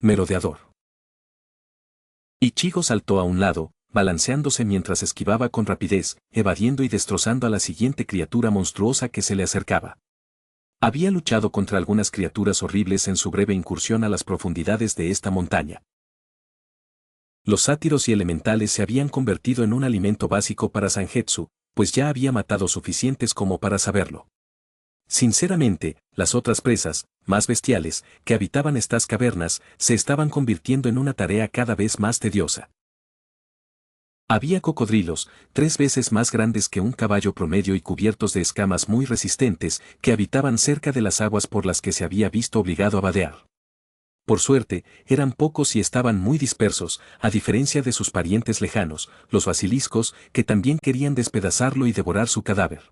Merodeador. Ichigo saltó a un lado, balanceándose mientras esquivaba con rapidez, evadiendo y destrozando a la siguiente criatura monstruosa que se le acercaba. Había luchado contra algunas criaturas horribles en su breve incursión a las profundidades de esta montaña. Los sátiros y elementales se habían convertido en un alimento básico para Zangetsu, pues ya había matado suficientes como para saberlo. Sinceramente, las otras presas, más bestiales, que habitaban estas cavernas, se estaban convirtiendo en una tarea cada vez más tediosa. Había cocodrilos, 3 veces más grandes que un caballo promedio y cubiertos de escamas muy resistentes, que habitaban cerca de las aguas por las que se había visto obligado a vadear. Por suerte, eran pocos y estaban muy dispersos, a diferencia de sus parientes lejanos, los basiliscos, que también querían despedazarlo y devorar su cadáver.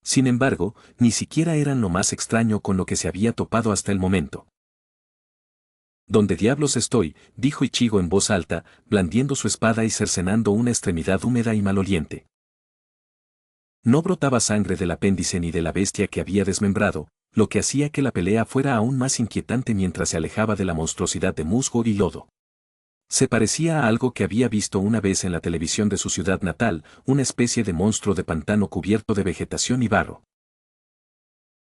Sin embargo, ni siquiera eran lo más extraño con lo que se había topado hasta el momento. «¿Dónde diablos estoy?», dijo Ichigo en voz alta, blandiendo su espada y cercenando una extremidad húmeda y maloliente. No brotaba sangre del apéndice ni de la bestia que había desmembrado, lo que hacía que la pelea fuera aún más inquietante mientras se alejaba de la monstruosidad de musgo y lodo. Se parecía a algo que había visto una vez en la televisión de su ciudad natal, una especie de monstruo de pantano cubierto de vegetación y barro.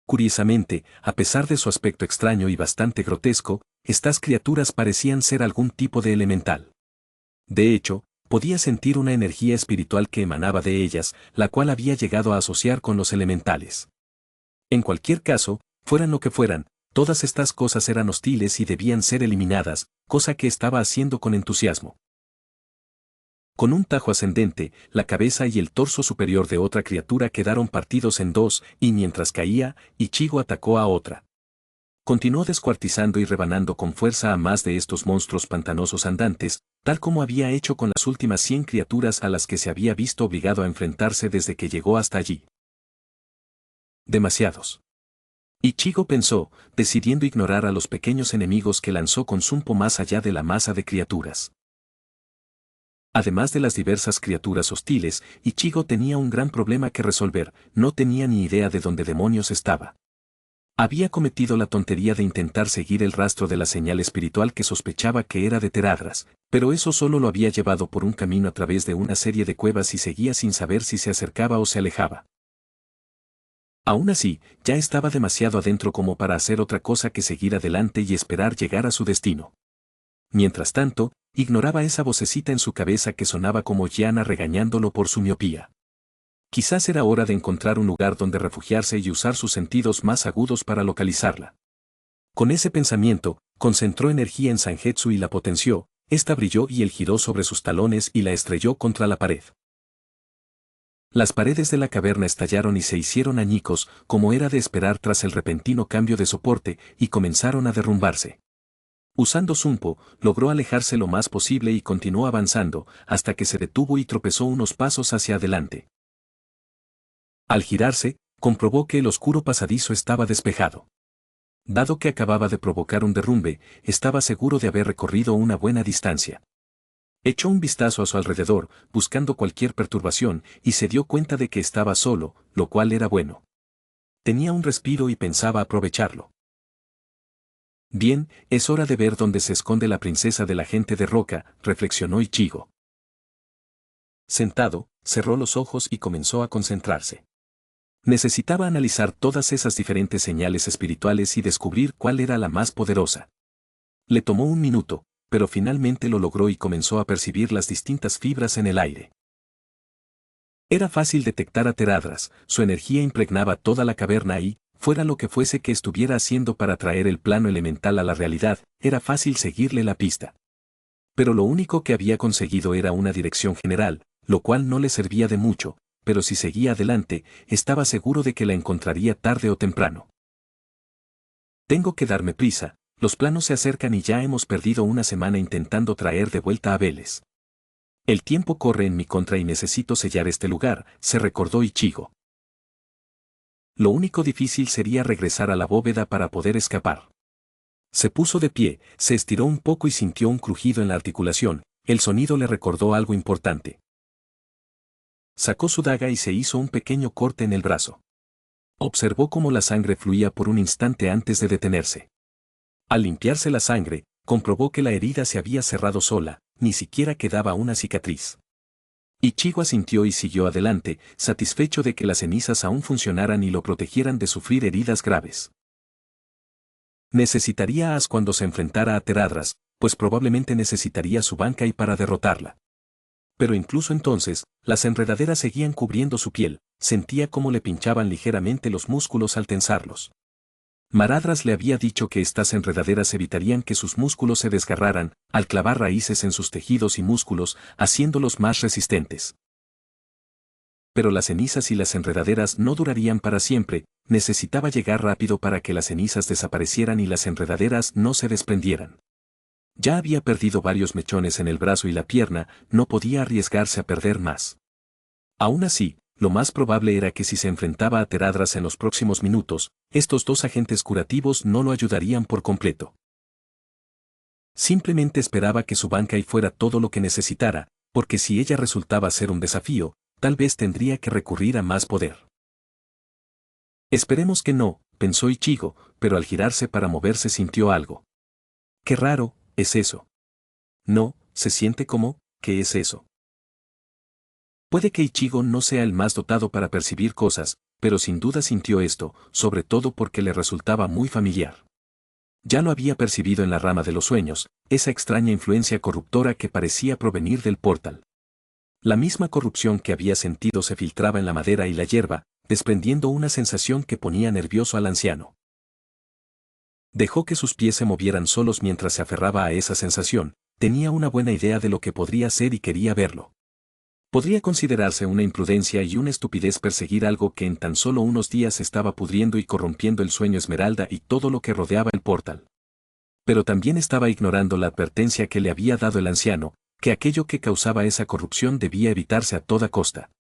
Curiosamente, a pesar de su aspecto extraño y bastante grotesco, estas criaturas parecían ser algún tipo de elemental. De hecho, Podía sentir una energía espiritual que emanaba de ellas, la cual había llegado a asociar con los elementales. En cualquier caso, fueran lo que fueran, todas estas cosas eran hostiles y debían ser eliminadas, cosa que estaba haciendo con entusiasmo. Con un tajo ascendente, la cabeza y el torso superior de otra criatura quedaron partidos en dos, y mientras caía, Ichigo atacó a otra. Continuó descuartizando y rebanando con fuerza a más de estos monstruos pantanosos andantes, tal como había hecho con las últimas 100 criaturas a las que se había visto obligado a enfrentarse desde que llegó hasta allí. Demasiados. Ichigo pensó, decidiendo ignorar a los pequeños enemigos que lanzó con Zumpo más allá de la masa de criaturas. Además de las diversas criaturas hostiles, Ichigo tenía un gran problema que resolver, no tenía ni idea de dónde demonios estaba. Había cometido la tontería de intentar seguir el rastro de la señal espiritual que sospechaba que era de Teradras, pero eso solo lo había llevado por un camino a través de una serie de cuevas y seguía sin saber si se acercaba o se alejaba. Aún así, ya estaba demasiado adentro como para hacer otra cosa que seguir adelante y esperar llegar a su destino. Mientras tanto, ignoraba esa vocecita en su cabeza que sonaba como Gianna regañándolo por su miopía. Quizás era hora de encontrar un lugar donde refugiarse y usar sus sentidos más agudos para localizarla. Con ese pensamiento, concentró energía en Zangetsu y la potenció, esta brilló y él giró sobre sus talones y la estrelló contra la pared. Las paredes de la caverna estallaron y se hicieron añicos, como era de esperar tras el repentino cambio de soporte, y comenzaron a derrumbarse. Usando Zumpo, logró alejarse lo más posible y continuó avanzando, hasta que se detuvo y tropezó unos pasos hacia adelante. Al girarse, comprobó que el oscuro pasadizo estaba despejado. Dado que acababa de provocar un derrumbe, estaba seguro de haber recorrido una buena distancia. Echó un vistazo a su alrededor, buscando cualquier perturbación, y se dio cuenta de que estaba solo, lo cual era bueno. Tenía un respiro y pensaba aprovecharlo. Bien, es hora de ver dónde se esconde la princesa de la gente de Roca, reflexionó Ichigo. Sentado, cerró los ojos y comenzó a concentrarse. Necesitaba analizar todas esas diferentes señales espirituales y descubrir cuál era la más poderosa. Le tomó un minuto, pero finalmente lo logró y comenzó a percibir las distintas fibras en el aire. Era fácil detectar a Teradras, su energía impregnaba toda la caverna y, fuera lo que fuese que estuviera haciendo para traer el plano elemental a la realidad, era fácil seguirle la pista. Pero lo único que había conseguido era una dirección general, lo cual no le servía de mucho, pero si seguía adelante, estaba seguro de que la encontraría tarde o temprano. Tengo que darme prisa, los planos se acercan y ya hemos perdido una semana intentando traer de vuelta a Vélez. El tiempo corre en mi contra y necesito sellar este lugar, se recordó Ichigo. Lo único difícil sería regresar a la bóveda para poder escapar. Se puso de pie, se estiró un poco y sintió un crujido en la articulación, el sonido le recordó algo importante. Sacó su daga y se hizo un pequeño corte en el brazo. Observó cómo la sangre fluía por un instante antes de detenerse. Al limpiarse la sangre, comprobó que la herida se había cerrado sola, ni siquiera quedaba una cicatriz. Ichigo asintió y siguió adelante, satisfecho de que las cenizas aún funcionaran y lo protegieran de sufrir heridas graves. Necesitaría as cuando se enfrentara a Teradras, pues probablemente necesitaría su Bankai para derrotarla. Pero incluso entonces, las enredaderas seguían cubriendo su piel, sentía cómo le pinchaban ligeramente los músculos al tensarlos. Maradras le había dicho que estas enredaderas evitarían que sus músculos se desgarraran, al clavar raíces en sus tejidos y músculos, haciéndolos más resistentes. Pero las cenizas y las enredaderas no durarían para siempre, necesitaba llegar rápido para que las cenizas desaparecieran y las enredaderas no se desprendieran. Ya había perdido varios mechones en el brazo y la pierna, no podía arriesgarse a perder más. Aún así, lo más probable era que si se enfrentaba a Teradras en los próximos minutos, estos dos agentes curativos no lo ayudarían por completo. Simplemente esperaba que su Bankai fuera todo lo que necesitara, porque si ella resultaba ser un desafío, tal vez tendría que recurrir a más poder. Esperemos que no, pensó Ichigo, pero al girarse para moverse sintió algo. Qué raro, es eso. No, se siente como, ¿qué es eso? Puede que Ichigo no sea el más dotado para percibir cosas, pero sin duda sintió esto, sobre todo porque le resultaba muy familiar. Ya lo había percibido en la rama de los sueños, esa extraña influencia corruptora que parecía provenir del portal. La misma corrupción que había sentido se filtraba en la madera y la hierba, desprendiendo una sensación que ponía nervioso al anciano. Dejó que sus pies se movieran solos mientras se aferraba a esa sensación. Tenía una buena idea de lo que podría ser y quería verlo. Podría considerarse una imprudencia y una estupidez perseguir algo que en tan solo unos días estaba pudriendo y corrompiendo el sueño Esmeralda y todo lo que rodeaba el portal. Pero también estaba ignorando la advertencia que le había dado el anciano, que aquello que causaba esa corrupción debía evitarse a toda costa.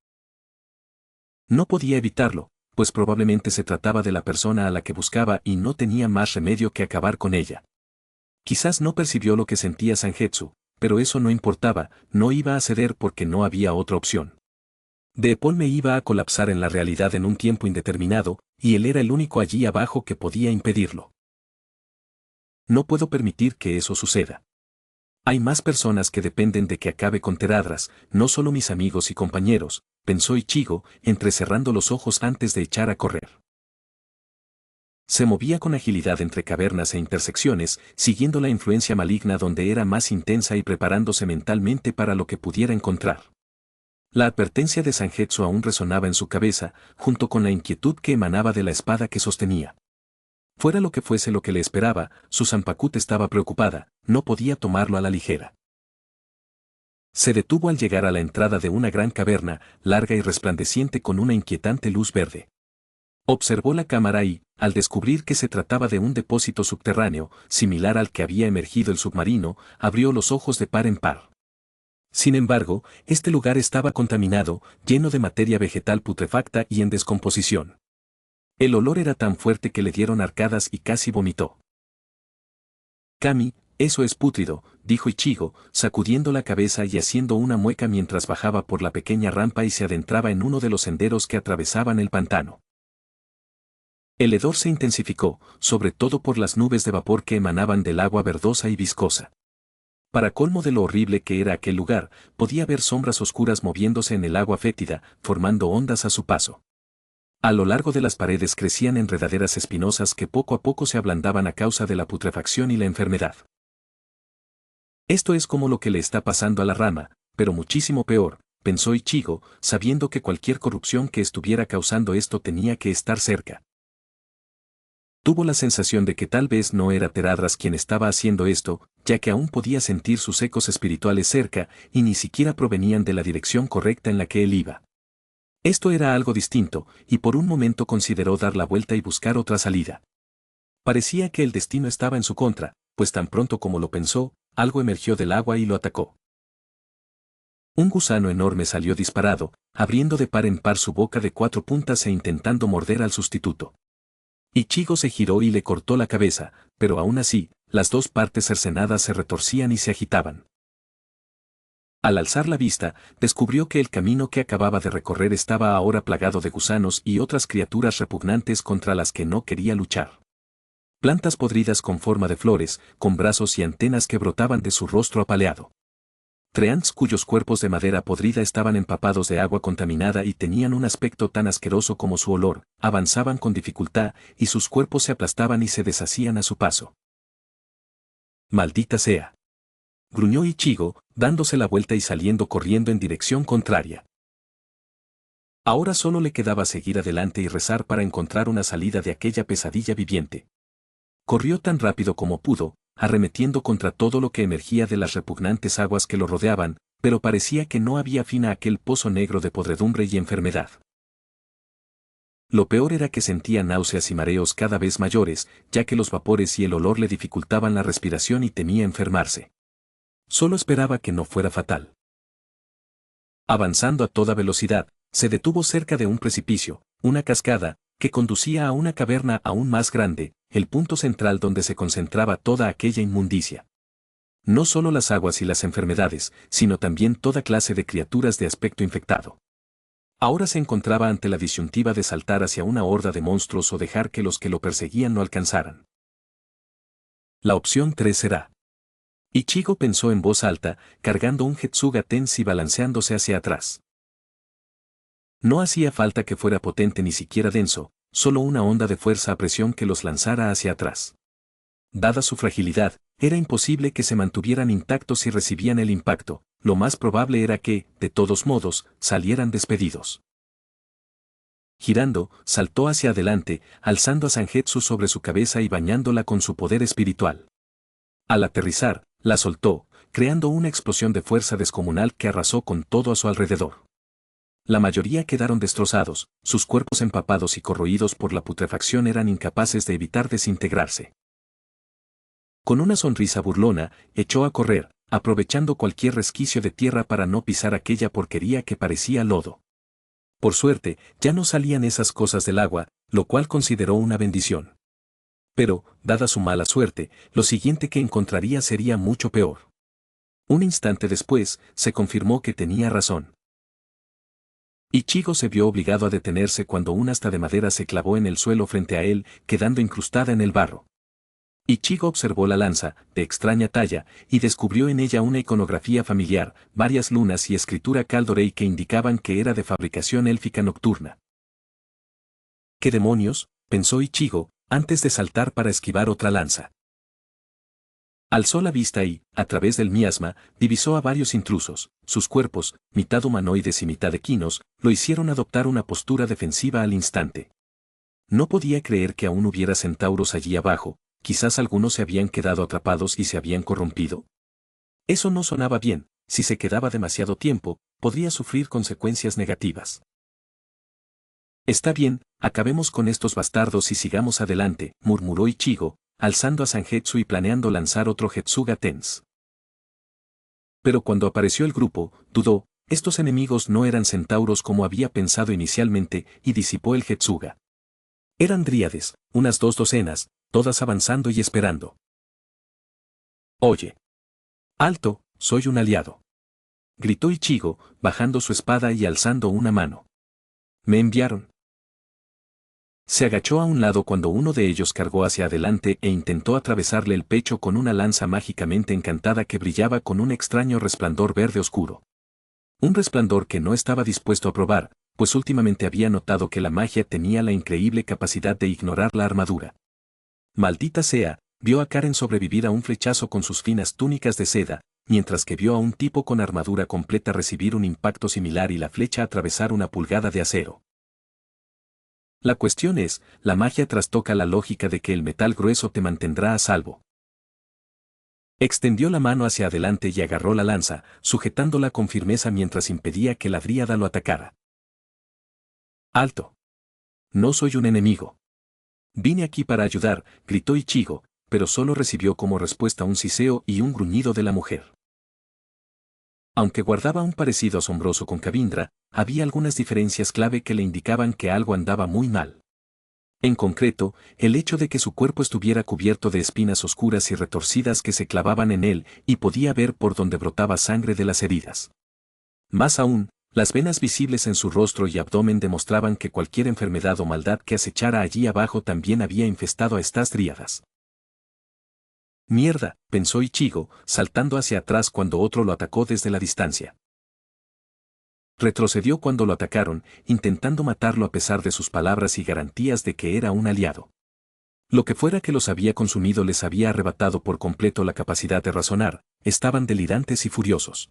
No podía evitarlo, pues probablemente se trataba de la persona a la que buscaba y no tenía más remedio que acabar con ella. Quizás no percibió lo que sentía Zangetsu, pero eso no importaba, no iba a ceder porque no había otra opción. Deepolme iba a colapsar en la realidad en un tiempo indeterminado, y él era el único allí abajo que podía impedirlo. No puedo permitir que eso suceda. Hay más personas que dependen de que acabe con Teradras, no solo mis amigos y compañeros, pensó Ichigo, entrecerrando los ojos antes de echar a correr. Se movía con agilidad entre cavernas e intersecciones, siguiendo la influencia maligna donde era más intensa y preparándose mentalmente para lo que pudiera encontrar. La advertencia de Zangetsu aún resonaba en su cabeza, junto con la inquietud que emanaba de la espada que sostenía. Fuera lo que fuese lo que le esperaba, su Zanpakuto estaba preocupada, no podía tomarlo a la ligera. Se detuvo al llegar a la entrada de una gran caverna, larga y resplandeciente con una inquietante luz verde. Observó la cámara y, al descubrir que se trataba de un depósito subterráneo, similar al que había emergido el submarino, abrió los ojos de par en par. Sin embargo, este lugar estaba contaminado, lleno de materia vegetal putrefacta y en descomposición. El olor era tan fuerte que le dieron arcadas y casi vomitó. Kami, eso es pútrido, dijo Ichigo, sacudiendo la cabeza y haciendo una mueca mientras bajaba por la pequeña rampa y se adentraba en uno de los senderos que atravesaban el pantano. El hedor se intensificó, sobre todo por las nubes de vapor que emanaban del agua verdosa y viscosa. Para colmo de lo horrible que era aquel lugar, podía ver sombras oscuras moviéndose en el agua fétida, formando ondas a su paso. A lo largo de las paredes crecían enredaderas espinosas que poco a poco se ablandaban a causa de la putrefacción y la enfermedad. Esto es como lo que le está pasando a la rama, pero muchísimo peor, pensó Ichigo, sabiendo que cualquier corrupción que estuviera causando esto tenía que estar cerca. Tuvo la sensación de que tal vez no era Teradras quien estaba haciendo esto, ya que aún podía sentir sus ecos espirituales cerca y ni siquiera provenían de la dirección correcta en la que él iba. Esto era algo distinto, y por un momento consideró dar la vuelta y buscar otra salida. Parecía que el destino estaba en su contra, pues tan pronto como lo pensó, algo emergió del agua y lo atacó. Un gusano enorme salió disparado, abriendo de par en par su boca de 4 puntas e intentando morder al sustituto. Ichigo se giró y le cortó la cabeza, pero aún así, las dos partes cercenadas se retorcían y se agitaban. Al alzar la vista, descubrió que el camino que acababa de recorrer estaba ahora plagado de gusanos y otras criaturas repugnantes contra las que no quería luchar. Plantas podridas con forma de flores, con brazos y antenas que brotaban de su rostro apaleado. Treants cuyos cuerpos de madera podrida estaban empapados de agua contaminada y tenían un aspecto tan asqueroso como su olor, avanzaban con dificultad y sus cuerpos se aplastaban y se deshacían a su paso. ¡Maldita sea!, gruñó Ichigo, dándose la vuelta y saliendo corriendo en dirección contraria. Ahora solo le quedaba seguir adelante y rezar para encontrar una salida de aquella pesadilla viviente. Corrió tan rápido como pudo, arremetiendo contra todo lo que emergía de las repugnantes aguas que lo rodeaban, pero parecía que no había fin a aquel pozo negro de podredumbre y enfermedad. Lo peor era que sentía náuseas y mareos cada vez mayores, ya que los vapores y el olor le dificultaban la respiración y temía enfermarse. Solo esperaba que no fuera fatal. Avanzando a toda velocidad, se detuvo cerca de un precipicio, una cascada, que conducía a una caverna aún más grande, el punto central donde se concentraba toda aquella inmundicia. No solo las aguas y las enfermedades, sino también toda clase de criaturas de aspecto infectado. Ahora se encontraba ante la disyuntiva de saltar hacia una horda de monstruos o dejar que los que lo perseguían lo alcanzaran. La opción 3 será. Ichigo pensó en voz alta, cargando un Getsuga Tenshi y balanceándose hacia atrás. No hacía falta que fuera potente ni siquiera denso, solo una onda de fuerza a presión que los lanzara hacia atrás. Dada su fragilidad, Era imposible que se mantuvieran intactos si recibían el impacto, lo más probable era que, de todos modos, salieran despedidos. Girando, saltó hacia adelante, alzando a Zangetsu sobre su cabeza y bañándola con su poder espiritual. Al aterrizar, la soltó, creando una explosión de fuerza descomunal que arrasó con todo a su alrededor. La mayoría quedaron destrozados, sus cuerpos empapados y corroídos por la putrefacción eran incapaces de evitar desintegrarse. Con una sonrisa burlona, echó a correr, aprovechando cualquier resquicio de tierra para no pisar aquella porquería que parecía lodo. Por suerte, ya no salían esas cosas del agua, lo cual consideró una bendición. Pero, dada su mala suerte, lo siguiente que encontraría sería mucho peor. Un instante después, se confirmó que tenía razón. Ichigo se vio obligado a detenerse cuando una asta de madera se clavó en el suelo frente a él, quedando incrustada en el barro. Ichigo observó la lanza, de extraña talla, y descubrió en ella una iconografía familiar, varias lunas y escritura Kaldorei que indicaban que era de fabricación élfica nocturna. ¿Qué demonios?, pensó Ichigo, antes de saltar para esquivar otra lanza. Alzó la vista y, a través del miasma, divisó a varios intrusos. Sus cuerpos, mitad humanoides y mitad equinos, lo hicieron adoptar una postura defensiva al instante. No podía creer que aún hubiera centauros allí abajo, quizás algunos se habían quedado atrapados y se habían corrompido. Eso no sonaba bien, si se quedaba demasiado tiempo, podría sufrir consecuencias negativas. Está bien, acabemos con estos bastardos y sigamos adelante, murmuró Ichigo, alzando a Zangetsu y planeando lanzar otro Getsuga Tens. Pero cuando apareció el grupo, dudó, estos enemigos no eran centauros como había pensado inicialmente, y disipó el Getsuga. Eran dríades, unas 2 docenas, todas avanzando y esperando. Oye. Alto, soy un aliado. Gritó Ichigo, bajando su espada y alzando una mano. Me enviaron. Se agachó a un lado cuando uno de ellos cargó hacia adelante e intentó atravesarle el pecho con una lanza mágicamente encantada que brillaba con un extraño resplandor verde oscuro. Un resplandor que no estaba dispuesto a probar, pues últimamente había notado que la magia tenía la increíble capacidad de ignorar la armadura. Maldita sea, vio a Karen sobrevivir a un flechazo con sus finas túnicas de seda, mientras que vio a un tipo con armadura completa recibir un impacto similar y la flecha atravesar una pulgada de acero. La cuestión es, la magia trastoca la lógica de que el metal grueso te mantendrá a salvo. Extendió la mano hacia adelante y agarró la lanza, sujetándola con firmeza mientras impedía que la dríada lo atacara. ¡Alto! No soy un enemigo. Vine aquí para ayudar, gritó Ichigo, pero solo recibió como respuesta un siseo y un gruñido de la mujer. Aunque guardaba un parecido asombroso con Kavindra, había algunas diferencias clave que le indicaban que algo andaba muy mal. En concreto, el hecho de que su cuerpo estuviera cubierto de espinas oscuras y retorcidas que se clavaban en él y podía ver por donde brotaba sangre de las heridas. Más aún, las venas visibles en su rostro y abdomen demostraban que cualquier enfermedad o maldad que acechara allí abajo también había infestado a estas dríadas. Mierda, pensó Ichigo, saltando hacia atrás cuando otro lo atacó desde la distancia. Retrocedió cuando lo atacaron, intentando matarlo a pesar de sus palabras y garantías de que era un aliado. Lo que fuera que los había consumido les había arrebatado por completo la capacidad de razonar, estaban delirantes y furiosos.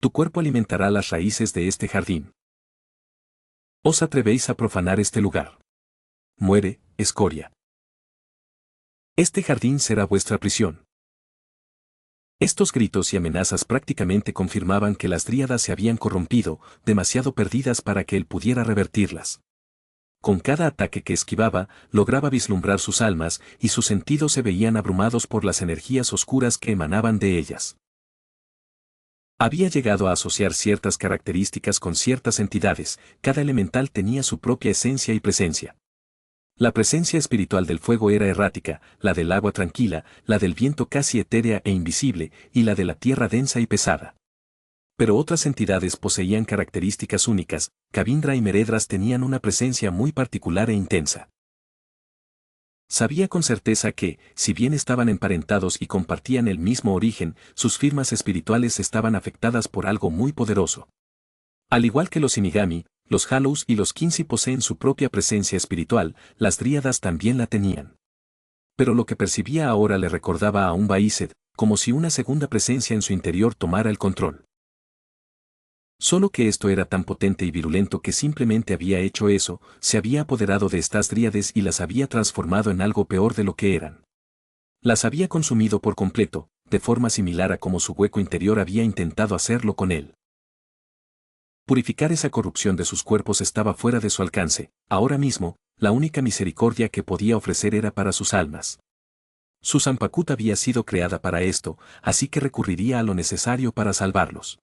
Tu cuerpo alimentará las raíces de este jardín. ¿Os atrevéis a profanar este lugar? Muere, escoria. Este jardín será vuestra prisión. Estos gritos y amenazas prácticamente confirmaban que las dríadas se habían corrompido, demasiado perdidas para que él pudiera revertirlas. Con cada ataque que esquivaba, lograba vislumbrar sus almas, y sus sentidos se veían abrumados por las energías oscuras que emanaban de ellas. Había llegado a asociar ciertas características con ciertas entidades, cada elemental tenía su propia esencia y presencia. La presencia espiritual del fuego era errática, la del agua tranquila, la del viento casi etérea e invisible, y la de la tierra densa y pesada. Pero otras entidades poseían características únicas, Kavindra y Meredras tenían una presencia muy particular e intensa. Sabía con certeza que, si bien estaban emparentados y compartían el mismo origen, sus firmas espirituales estaban afectadas por algo muy poderoso. Al igual que los Shinigami, los Hallows y los Quincy poseen su propia presencia espiritual, las dríadas también la tenían. Pero lo que percibía ahora le recordaba a un Baised, como si una segunda presencia en su interior tomara el control. Solo que esto era tan potente y virulento que simplemente había hecho eso, se había apoderado de estas dríades y las había transformado en algo peor de lo que eran. Las había consumido por completo, de forma similar a como su hueco interior había intentado hacerlo con él. Purificar esa corrupción de sus cuerpos estaba fuera de su alcance, ahora mismo, la única misericordia que podía ofrecer era para sus almas. Su Sampakut había sido creada para esto, así que recurriría a lo necesario para salvarlos.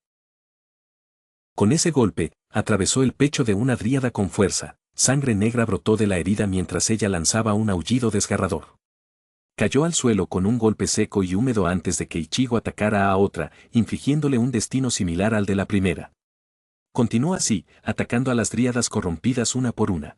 Con ese golpe, atravesó el pecho de una dríada con fuerza, sangre negra brotó de la herida mientras ella lanzaba un aullido desgarrador. Cayó al suelo con un golpe seco y húmedo antes de que Ichigo atacara a otra, infligiéndole un destino similar al de la primera. Continuó así, atacando a las dríadas corrompidas una por una.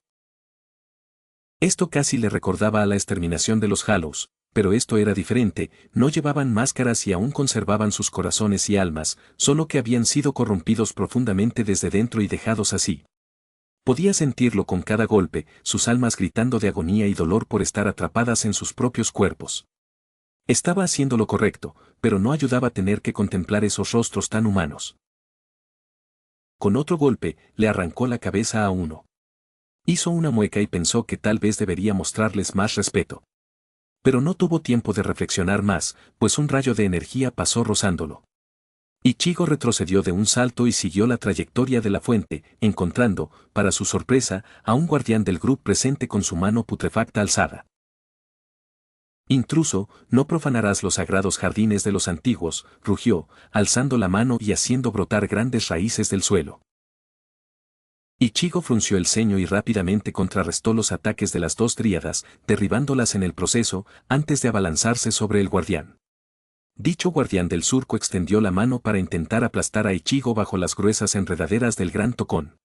Esto casi le recordaba a la exterminación de los Hallows, pero esto era diferente, no llevaban máscaras y aún conservaban sus corazones y almas, solo que habían sido corrompidos profundamente desde dentro y dejados así. Podía sentirlo con cada golpe, sus almas gritando de agonía y dolor por estar atrapadas en sus propios cuerpos. Estaba haciendo lo correcto, pero no ayudaba a tener que contemplar esos rostros tan humanos. Con otro golpe, le arrancó la cabeza a uno. Hizo una mueca y pensó que tal vez debería mostrarles más respeto. Pero no tuvo tiempo de reflexionar más, pues un rayo de energía pasó rozándolo. Ichigo retrocedió de un salto y siguió la trayectoria de la fuente, encontrando, para su sorpresa, a un guardián del grupo presente con su mano putrefacta alzada. Intruso, no profanarás los sagrados jardines de los antiguos, rugió, alzando la mano y haciendo brotar grandes raíces del suelo. Ichigo frunció el ceño y rápidamente contrarrestó los ataques de las dos dríadas, derribándolas en el proceso, antes de abalanzarse sobre el guardián. Dicho guardián del surco extendió la mano para intentar aplastar a Ichigo bajo las gruesas enredaderas del gran tocón.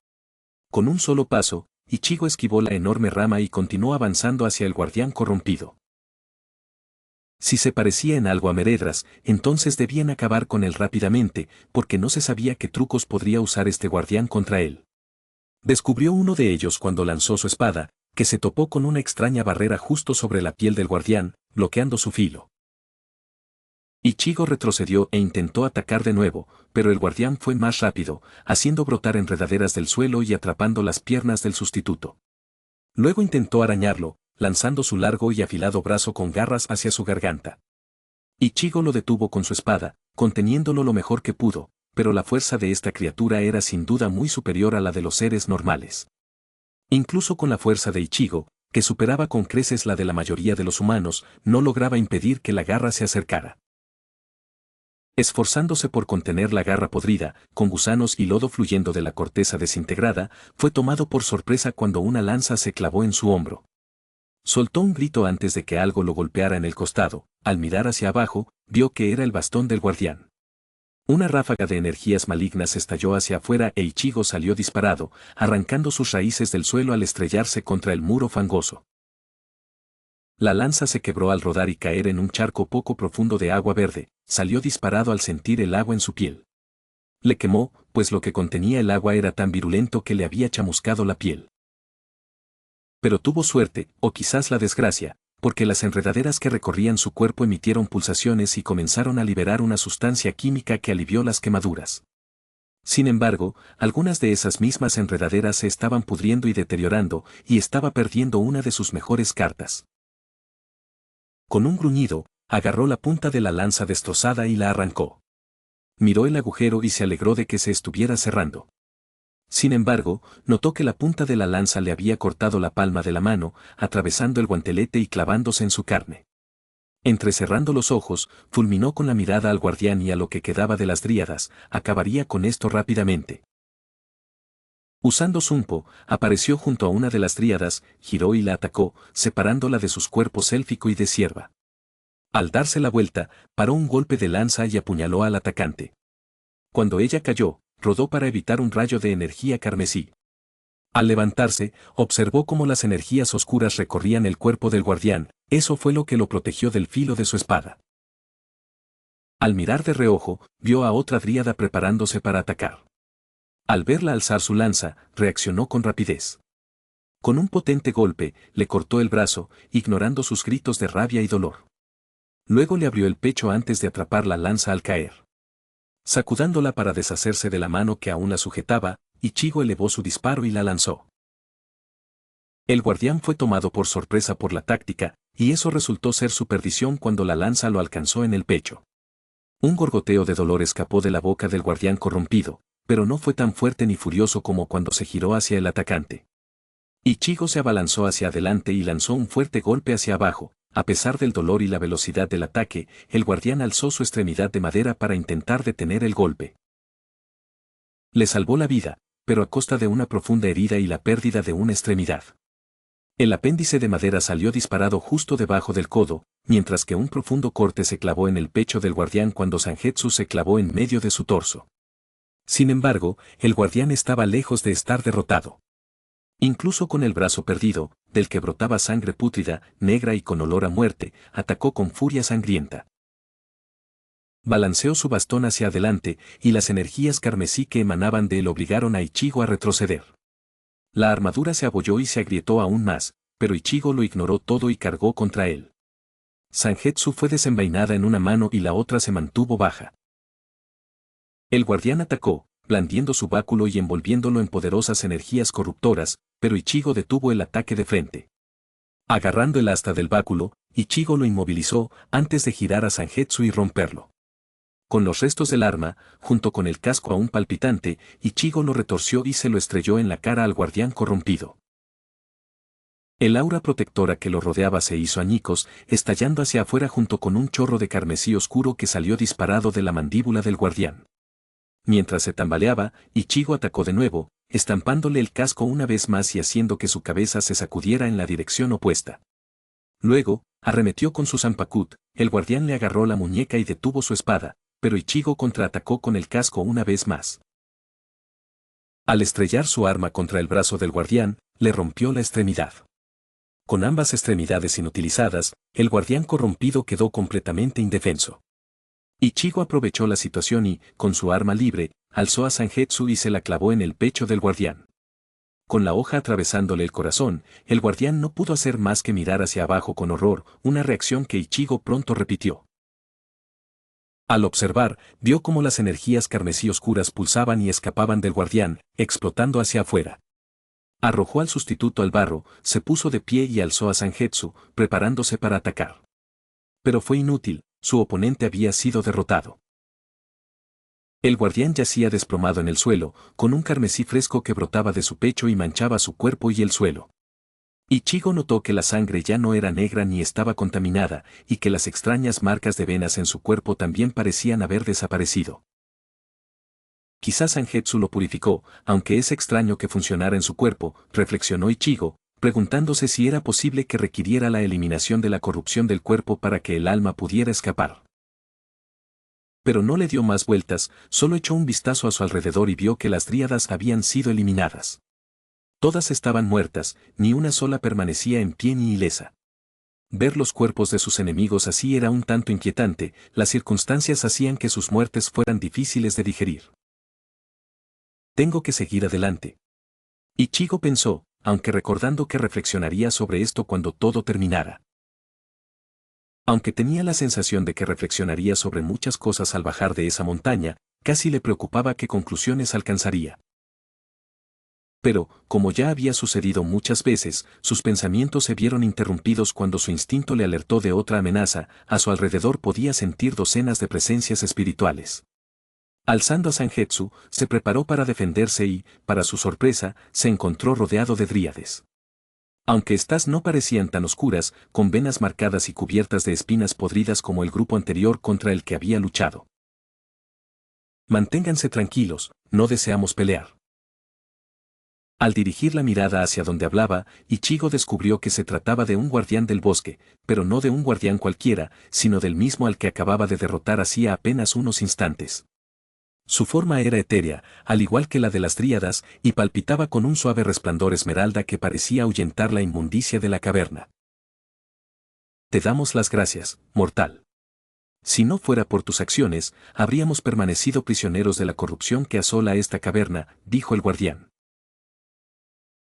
Con un solo paso, Ichigo esquivó la enorme rama y continuó avanzando hacia el guardián corrompido. Si se parecía en algo a Meredras, entonces debían acabar con él rápidamente, porque no se sabía qué trucos podría usar este guardián contra él. Descubrió uno de ellos cuando lanzó su espada, que se topó con una extraña barrera justo sobre la piel del guardián, bloqueando su filo. Ichigo retrocedió e intentó atacar de nuevo, pero el guardián fue más rápido, haciendo brotar enredaderas del suelo y atrapando las piernas del sustituto. Luego intentó arañarlo, lanzando su largo y afilado brazo con garras hacia su garganta. Ichigo lo detuvo con su espada, conteniéndolo lo mejor que pudo, pero la fuerza de esta criatura era sin duda muy superior a la de los seres normales. Incluso con la fuerza de Ichigo, que superaba con creces la de la mayoría de los humanos, no lograba impedir que la garra se acercara. Esforzándose por contener la garra podrida, con gusanos y lodo fluyendo de la corteza desintegrada, fue tomado por sorpresa cuando una lanza se clavó en su hombro. Soltó un grito antes de que algo lo golpeara en el costado, al mirar hacia abajo, vio que era el bastón del guardián. Una ráfaga de energías malignas estalló hacia afuera e Ichigo salió disparado, arrancando sus raíces del suelo al estrellarse contra el muro fangoso. La lanza se quebró al rodar y caer en un charco poco profundo de agua verde, salió disparado al sentir el agua en su piel. Le quemó, pues lo que contenía el agua era tan virulento que le había chamuscado la piel. Pero tuvo suerte, o quizás la desgracia, porque las enredaderas que recorrían su cuerpo emitieron pulsaciones y comenzaron a liberar una sustancia química que alivió las quemaduras. Sin embargo, algunas de esas mismas enredaderas se estaban pudriendo y deteriorando, y estaba perdiendo una de sus mejores cartas. Con un gruñido, agarró la punta de la lanza destrozada y la arrancó. Miró el agujero y se alegró de que se estuviera cerrando. Sin embargo, notó que la punta de la lanza le había cortado la palma de la mano, atravesando el guantelete y clavándose en su carne. Entrecerrando los ojos, fulminó con la mirada al guardián y a lo que quedaba de las dríadas, acabaría con esto rápidamente. Usando Zumpo, apareció junto a una de las dríadas, giró y la atacó, separándola de sus cuerpos élfico y de cierva. Al darse la vuelta, paró un golpe de lanza y apuñaló al atacante. Cuando ella cayó, rodó para evitar un rayo de energía carmesí. Al levantarse, observó cómo las energías oscuras recorrían el cuerpo del guardián, eso fue lo que lo protegió del filo de su espada. Al mirar de reojo, vio a otra dríada preparándose para atacar. Al verla alzar su lanza, reaccionó con rapidez. Con un potente golpe, le cortó el brazo, ignorando sus gritos de rabia y dolor. Luego le abrió el pecho antes de atrapar la lanza al caer. Sacudándola para deshacerse de la mano que aún la sujetaba, Ichigo elevó su disparo y la lanzó. El guardián fue tomado por sorpresa por la táctica, y eso resultó ser su perdición cuando la lanza lo alcanzó en el pecho. Un gorgoteo de dolor escapó de la boca del guardián corrompido, pero no fue tan fuerte ni furioso como cuando se giró hacia el atacante. Ichigo se abalanzó hacia adelante y lanzó un fuerte golpe hacia abajo. A pesar del dolor y la velocidad del ataque, el guardián alzó su extremidad de madera para intentar detener el golpe. Le salvó la vida, pero a costa de una profunda herida y la pérdida de una extremidad. El apéndice de madera salió disparado justo debajo del codo, mientras que un profundo corte se clavó en el pecho del guardián cuando Zangetsu se clavó en medio de su torso. Sin embargo, el guardián estaba lejos de estar derrotado. Incluso con el brazo perdido, del que brotaba sangre pútrida, negra y con olor a muerte, atacó con furia sangrienta. Balanceó su bastón hacia adelante, y las energías carmesí que emanaban de él obligaron a Ichigo a retroceder. La armadura se abolló y se agrietó aún más, pero Ichigo lo ignoró todo y cargó contra él. Zangetsu fue desenvainada en una mano y la otra se mantuvo baja. El guardián atacó, blandiendo su báculo y envolviéndolo en poderosas energías corruptoras, pero Ichigo detuvo el ataque de frente. Agarrando el asta del báculo, Ichigo lo inmovilizó antes de girar a Zangetsu y romperlo. Con los restos del arma, junto con el casco aún palpitante, Ichigo lo retorció y se lo estrelló en la cara al guardián corrompido. El aura protectora que lo rodeaba se hizo añicos, estallando hacia afuera junto con un chorro de carmesí oscuro que salió disparado de la mandíbula del guardián. Mientras se tambaleaba, Ichigo atacó de nuevo, estampándole el casco una vez más y haciendo que su cabeza se sacudiera en la dirección opuesta. Luego, arremetió con su Zanpakuto, el guardián le agarró la muñeca y detuvo su espada, pero Ichigo contraatacó con el casco una vez más. Al estrellar su arma contra el brazo del guardián, le rompió la extremidad. Con ambas extremidades inutilizadas, el guardián corrompido quedó completamente indefenso. Ichigo aprovechó la situación y, con su arma libre, alzó a Zangetsu y se la clavó en el pecho del guardián. Con la hoja atravesándole el corazón, el guardián no pudo hacer más que mirar hacia abajo con horror, una reacción que Ichigo pronto repitió. Al observar, vio cómo las energías carmesí oscuras pulsaban y escapaban del guardián, explotando hacia afuera. Arrojó al sustituto al barro, se puso de pie y alzó a Zangetsu, preparándose para atacar. Pero fue inútil, su oponente había sido derrotado. El guardián yacía desplomado en el suelo, con un carmesí fresco que brotaba de su pecho y manchaba su cuerpo y el suelo. Ichigo notó que la sangre ya no era negra ni estaba contaminada, y que las extrañas marcas de venas en su cuerpo también parecían haber desaparecido. Quizás Zangetsu lo purificó, aunque es extraño que funcionara en su cuerpo, reflexionó Ichigo, preguntándose si era posible que requiriera la eliminación de la corrupción del cuerpo para que el alma pudiera escapar. Pero no le dio más vueltas, solo echó un vistazo a su alrededor y vio que las dríadas habían sido eliminadas. Todas estaban muertas, ni una sola permanecía en pie ni ilesa. Ver los cuerpos de sus enemigos así era un tanto inquietante, las circunstancias hacían que sus muertes fueran difíciles de digerir. Tengo que seguir adelante. Ichigo pensó, aunque recordando que reflexionaría sobre esto cuando todo terminara. Aunque tenía la sensación de que reflexionaría sobre muchas cosas al bajar de esa montaña, casi le preocupaba qué conclusiones alcanzaría. Pero, como ya había sucedido muchas veces, sus pensamientos se vieron interrumpidos cuando su instinto le alertó de otra amenaza, a su alrededor podía sentir docenas de presencias espirituales. Alzando a Zangetsu, se preparó para defenderse y, para su sorpresa, se encontró rodeado de dríades. Aunque estas no parecían tan oscuras, con venas marcadas y cubiertas de espinas podridas como el grupo anterior contra el que había luchado. Manténganse tranquilos, no deseamos pelear. Al dirigir la mirada hacia donde hablaba, Ichigo descubrió que se trataba de un guardián del bosque, pero no de un guardián cualquiera, sino del mismo al que acababa de derrotar hacía apenas unos instantes. Su forma era etérea, al igual que la de las dríadas, y palpitaba con un suave resplandor esmeralda que parecía ahuyentar la inmundicia de la caverna. Te damos las gracias, mortal. Si no fuera por tus acciones, habríamos permanecido prisioneros de la corrupción que asola esta caverna, dijo el guardián.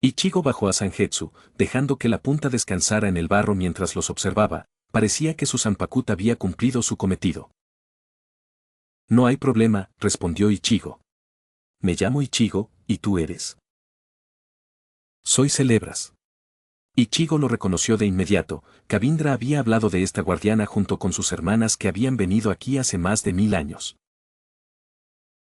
Ichigo bajó a Zangetsu, dejando que la punta descansara en el barro mientras los observaba. Parecía que su Zanpakuta había cumplido su cometido. No hay problema, respondió Ichigo. Me llamo Ichigo, ¿y tú eres? Soy Celebras. Ichigo lo reconoció de inmediato. Kavindra había hablado de esta guardiana junto con sus hermanas que habían venido aquí hace más de 1000 años.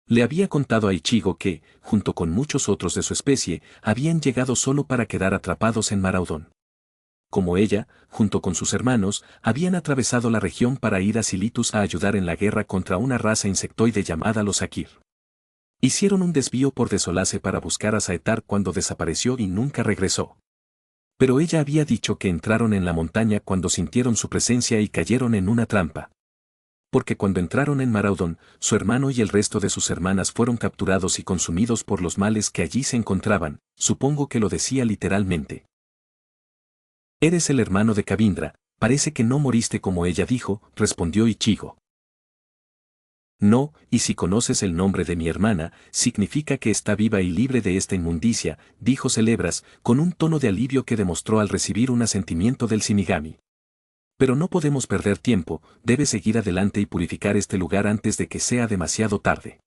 Le había contado a Ichigo que, junto con muchos otros de su especie, habían llegado solo para quedar atrapados en Maraudon. Como ella, junto con sus hermanos, habían atravesado la región para ir a Silitus a ayudar en la guerra contra una raza insectoide llamada los Akir. Hicieron un desvío por Desolase para buscar a Saetar cuando desapareció y nunca regresó. Pero ella había dicho que entraron en la montaña cuando sintieron su presencia y cayeron en una trampa. Porque cuando entraron en Maraudon, su hermano y el resto de sus hermanas fueron capturados y consumidos por los males que allí se encontraban, supongo que lo decía literalmente. Eres el hermano de Kavindra, parece que no moriste como ella dijo, respondió Ichigo. No, y si conoces el nombre de mi hermana, significa que está viva y libre de esta inmundicia, dijo Celebras, con un tono de alivio que demostró al recibir un asentimiento del Shinigami. Pero no podemos perder tiempo, debes seguir adelante y purificar este lugar antes de que sea demasiado tarde.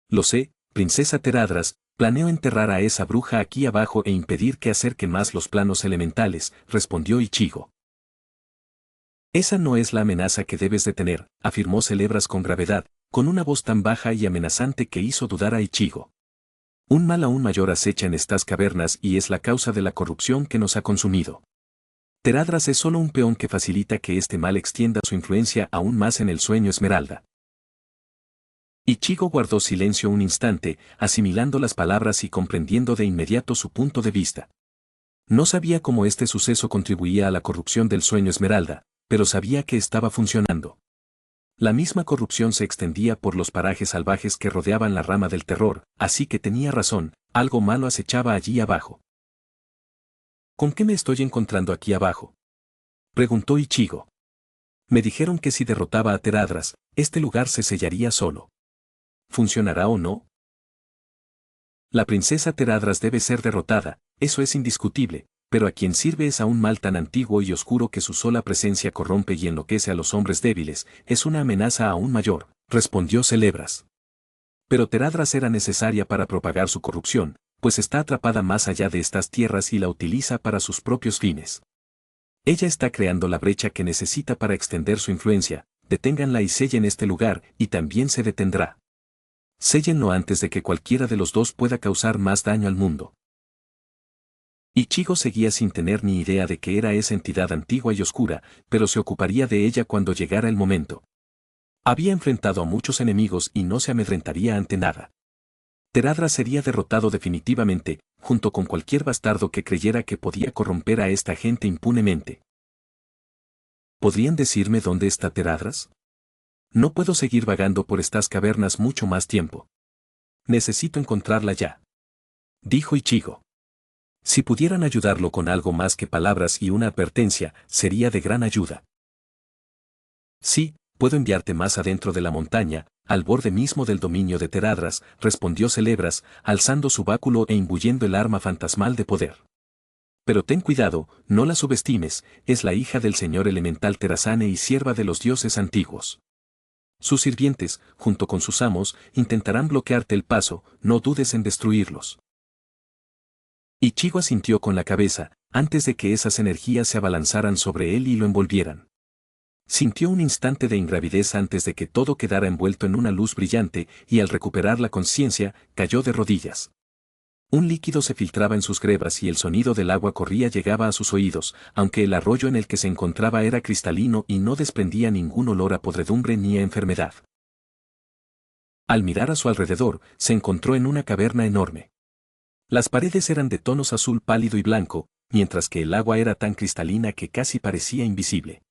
Lo sé, princesa Teradras, planeo enterrar a esa bruja aquí abajo e impedir que acerque más los planos elementales, respondió Ichigo. Esa no es la amenaza que debes de tener, afirmó Celebras con gravedad, con una voz tan baja y amenazante que hizo dudar a Ichigo. Un mal aún mayor acecha en estas cavernas y es la causa de la corrupción que nos ha consumido. Teradras es solo un peón que facilita que este mal extienda su influencia aún más en el sueño Esmeralda. Ichigo guardó silencio un instante, asimilando las palabras y comprendiendo de inmediato su punto de vista. No sabía cómo este suceso contribuía a la corrupción del sueño Esmeralda, pero sabía que estaba funcionando. La misma corrupción se extendía por los parajes salvajes que rodeaban la rama del terror, así que tenía razón, algo malo acechaba allí abajo. ¿Con qué me estoy encontrando aquí abajo?, preguntó Ichigo. Me dijeron que si derrotaba a Teradras, este lugar se sellaría solo. ¿Funcionará o no? La princesa Teradras debe ser derrotada, eso es indiscutible, pero a quien sirve es a un mal tan antiguo y oscuro que su sola presencia corrompe y enloquece a los hombres débiles, es una amenaza aún mayor, respondió Celebras. Pero Teradras era necesaria para propagar su corrupción, pues está atrapada más allá de estas tierras y la utiliza para sus propios fines. Ella está creando la brecha que necesita para extender su influencia, deténganla y sellen este lugar, y también se detendrá. Séllenlo antes de que cualquiera de los dos pueda causar más daño al mundo. Ichigo seguía sin tener ni idea de qué era esa entidad antigua y oscura, pero se ocuparía de ella cuando llegara el momento. Había enfrentado a muchos enemigos y no se amedrentaría ante nada. Teradras sería derrotado definitivamente, junto con cualquier bastardo que creyera que podía corromper a esta gente impunemente. ¿Podrían decirme dónde está Teradras? No puedo seguir vagando por estas cavernas mucho más tiempo. Necesito encontrarla ya, dijo Ichigo. Si pudieran ayudarlo con algo más que palabras y una advertencia, sería de gran ayuda. Sí, puedo enviarte más adentro de la montaña, al borde mismo del dominio de Teradras, respondió Celebras, alzando su báculo e imbuyendo el arma fantasmal de poder. Pero ten cuidado, no la subestimes, es la hija del señor elemental Terasane y sierva de los dioses antiguos. Sus sirvientes, junto con sus amos, intentarán bloquearte el paso, no dudes en destruirlos. Ichigo asintió con la cabeza, antes de que esas energías se abalanzaran sobre él y lo envolvieran. Sintió un instante de ingravidez antes de que todo quedara envuelto en una luz brillante, y al recuperar la conciencia, cayó de rodillas. Un líquido se filtraba en sus grebas y el sonido del agua corría llegaba a sus oídos, aunque el arroyo en el que se encontraba era cristalino y no desprendía ningún olor a podredumbre ni a enfermedad. Al mirar a su alrededor, se encontró en una caverna enorme. Las paredes eran de tonos azul pálido y blanco, mientras que el agua era tan cristalina que casi parecía invisible.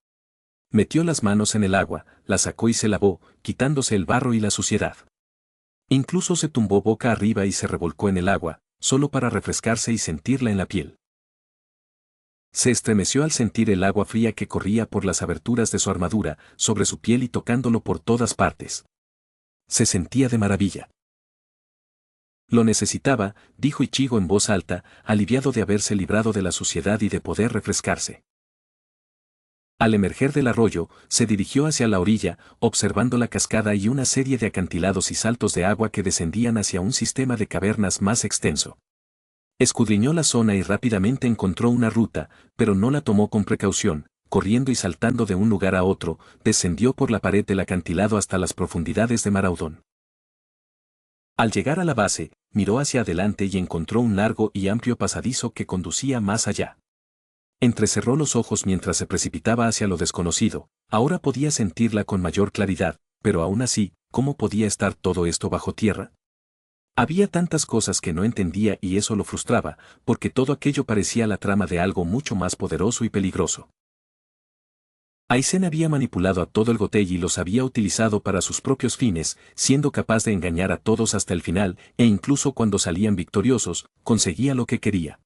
Metió las manos en el agua, la sacó y se lavó, quitándose el barro y la suciedad. Incluso se tumbó boca arriba y se revolcó en el agua, solo para refrescarse y sentirla en la piel. Se estremeció al sentir el agua fría que corría por las aberturas de su armadura, sobre su piel y tocándolo por todas partes. Se sentía de maravilla. Lo necesitaba, dijo Ichigo en voz alta, aliviado de haberse librado de la suciedad y de poder refrescarse. Al emerger del arroyo, se dirigió hacia la orilla, observando la cascada y una serie de acantilados y saltos de agua que descendían hacia un sistema de cavernas más extenso. Escudriñó la zona y rápidamente encontró una ruta, pero no la tomó con precaución. Corriendo y saltando de un lugar a otro, descendió por la pared del acantilado hasta las profundidades de Maraudon. Al llegar a la base, miró hacia adelante y encontró un largo y amplio pasadizo que conducía más allá. Entrecerró los ojos mientras se precipitaba hacia lo desconocido. Ahora podía sentirla con mayor claridad, pero aún así, ¿cómo podía estar todo esto bajo tierra? Había tantas cosas que no entendía y eso lo frustraba, porque todo aquello parecía la trama de algo mucho más poderoso y peligroso. Aizen había manipulado a todo el Gotei y los había utilizado para sus propios fines, siendo capaz de engañar a todos hasta el final, e incluso cuando salían victoriosos, conseguía lo que quería.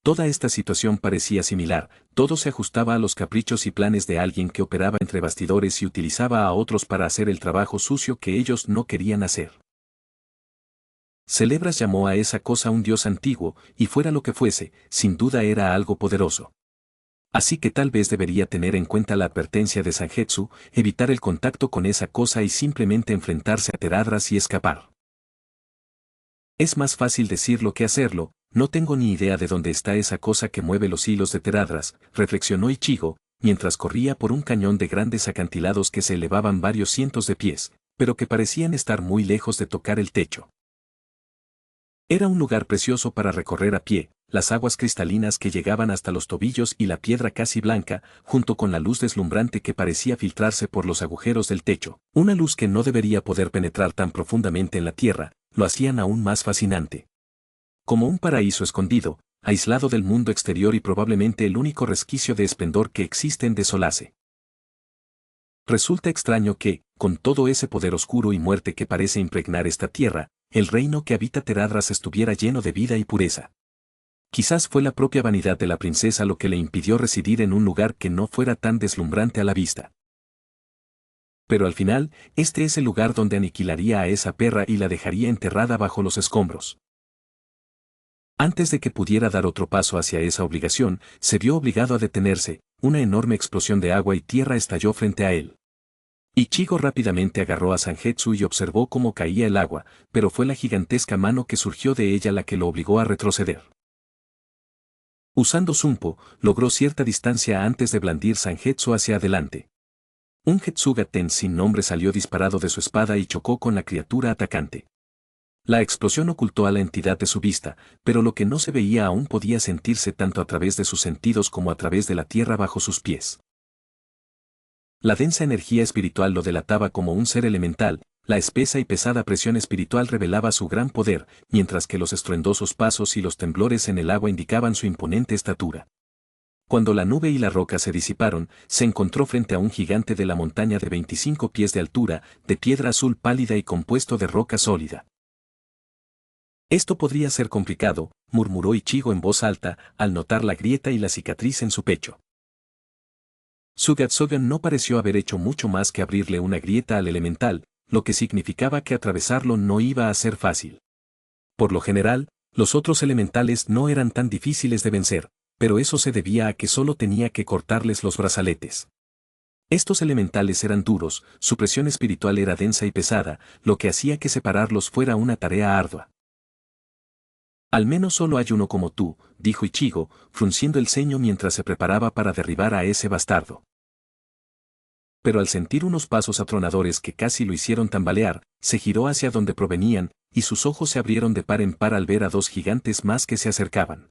Toda esta situación parecía similar, todo se ajustaba a los caprichos y planes de alguien que operaba entre bastidores y utilizaba a otros para hacer el trabajo sucio que ellos no querían hacer. Celebras llamó a esa cosa un dios antiguo, y fuera lo que fuese, sin duda era algo poderoso. Así que tal vez debería tener en cuenta la advertencia de Zangetsu, evitar el contacto con esa cosa y simplemente enfrentarse a Teradras y escapar. Es más fácil decirlo que hacerlo, no tengo ni idea de dónde está esa cosa que mueve los hilos de Teradras, reflexionó Ichigo, mientras corría por un cañón de grandes acantilados que se elevaban varios cientos de pies, pero que parecían estar muy lejos de tocar el techo. Era un lugar precioso para recorrer a pie, las aguas cristalinas que llegaban hasta los tobillos y la piedra casi blanca, junto con la luz deslumbrante que parecía filtrarse por los agujeros del techo, una luz que no debería poder penetrar tan profundamente en la tierra, lo hacían aún más fascinante. Como un paraíso escondido, aislado del mundo exterior y probablemente el único resquicio de esplendor que existe en Desolase. Resulta extraño que, con todo ese poder oscuro y muerte que parece impregnar esta tierra, el reino que habita Teradras estuviera lleno de vida y pureza. Quizás fue la propia vanidad de la princesa lo que le impidió residir en un lugar que no fuera tan deslumbrante a la vista. Pero al final, este es el lugar donde aniquilaría a esa perra y la dejaría enterrada bajo los escombros. Antes de que pudiera dar otro paso hacia esa obligación, se vio obligado a detenerse, una enorme explosión de agua y tierra estalló frente a él. Ichigo rápidamente agarró a Zangetsu y observó cómo caía el agua, pero fue la gigantesca mano que surgió de ella la que lo obligó a retroceder. Usando Zumpo, logró cierta distancia antes de blandir Zangetsu hacia adelante. Un Getsuga-ten sin nombre salió disparado de su espada y chocó con la criatura atacante. La explosión ocultó a la entidad de su vista, pero lo que no se veía aún podía sentirse tanto a través de sus sentidos como a través de la tierra bajo sus pies. La densa energía espiritual lo delataba como un ser elemental, la espesa y pesada presión espiritual revelaba su gran poder, mientras que los estruendosos pasos y los temblores en el agua indicaban su imponente estatura. Cuando la nube y la roca se disiparon, se encontró frente a un gigante de la montaña de 25 pies de altura, de piedra azul pálida y compuesto de roca sólida. Esto podría ser complicado, murmuró Ichigo en voz alta, al notar la grieta y la cicatriz en su pecho. Sugatsugan no pareció haber hecho mucho más que abrirle una grieta al elemental, lo que significaba que atravesarlo no iba a ser fácil. Por lo general, los otros elementales no eran tan difíciles de vencer, pero eso se debía a que solo tenía que cortarles los brazaletes. Estos elementales eran duros, su presión espiritual era densa y pesada, lo que hacía que separarlos fuera una tarea ardua. Al menos solo hay uno como tú, dijo Ichigo, frunciendo el ceño mientras se preparaba para derribar a ese bastardo. Pero al sentir unos pasos atronadores que casi lo hicieron tambalear, se giró hacia donde provenían, y sus ojos se abrieron de par en par al ver a dos gigantes más que se acercaban.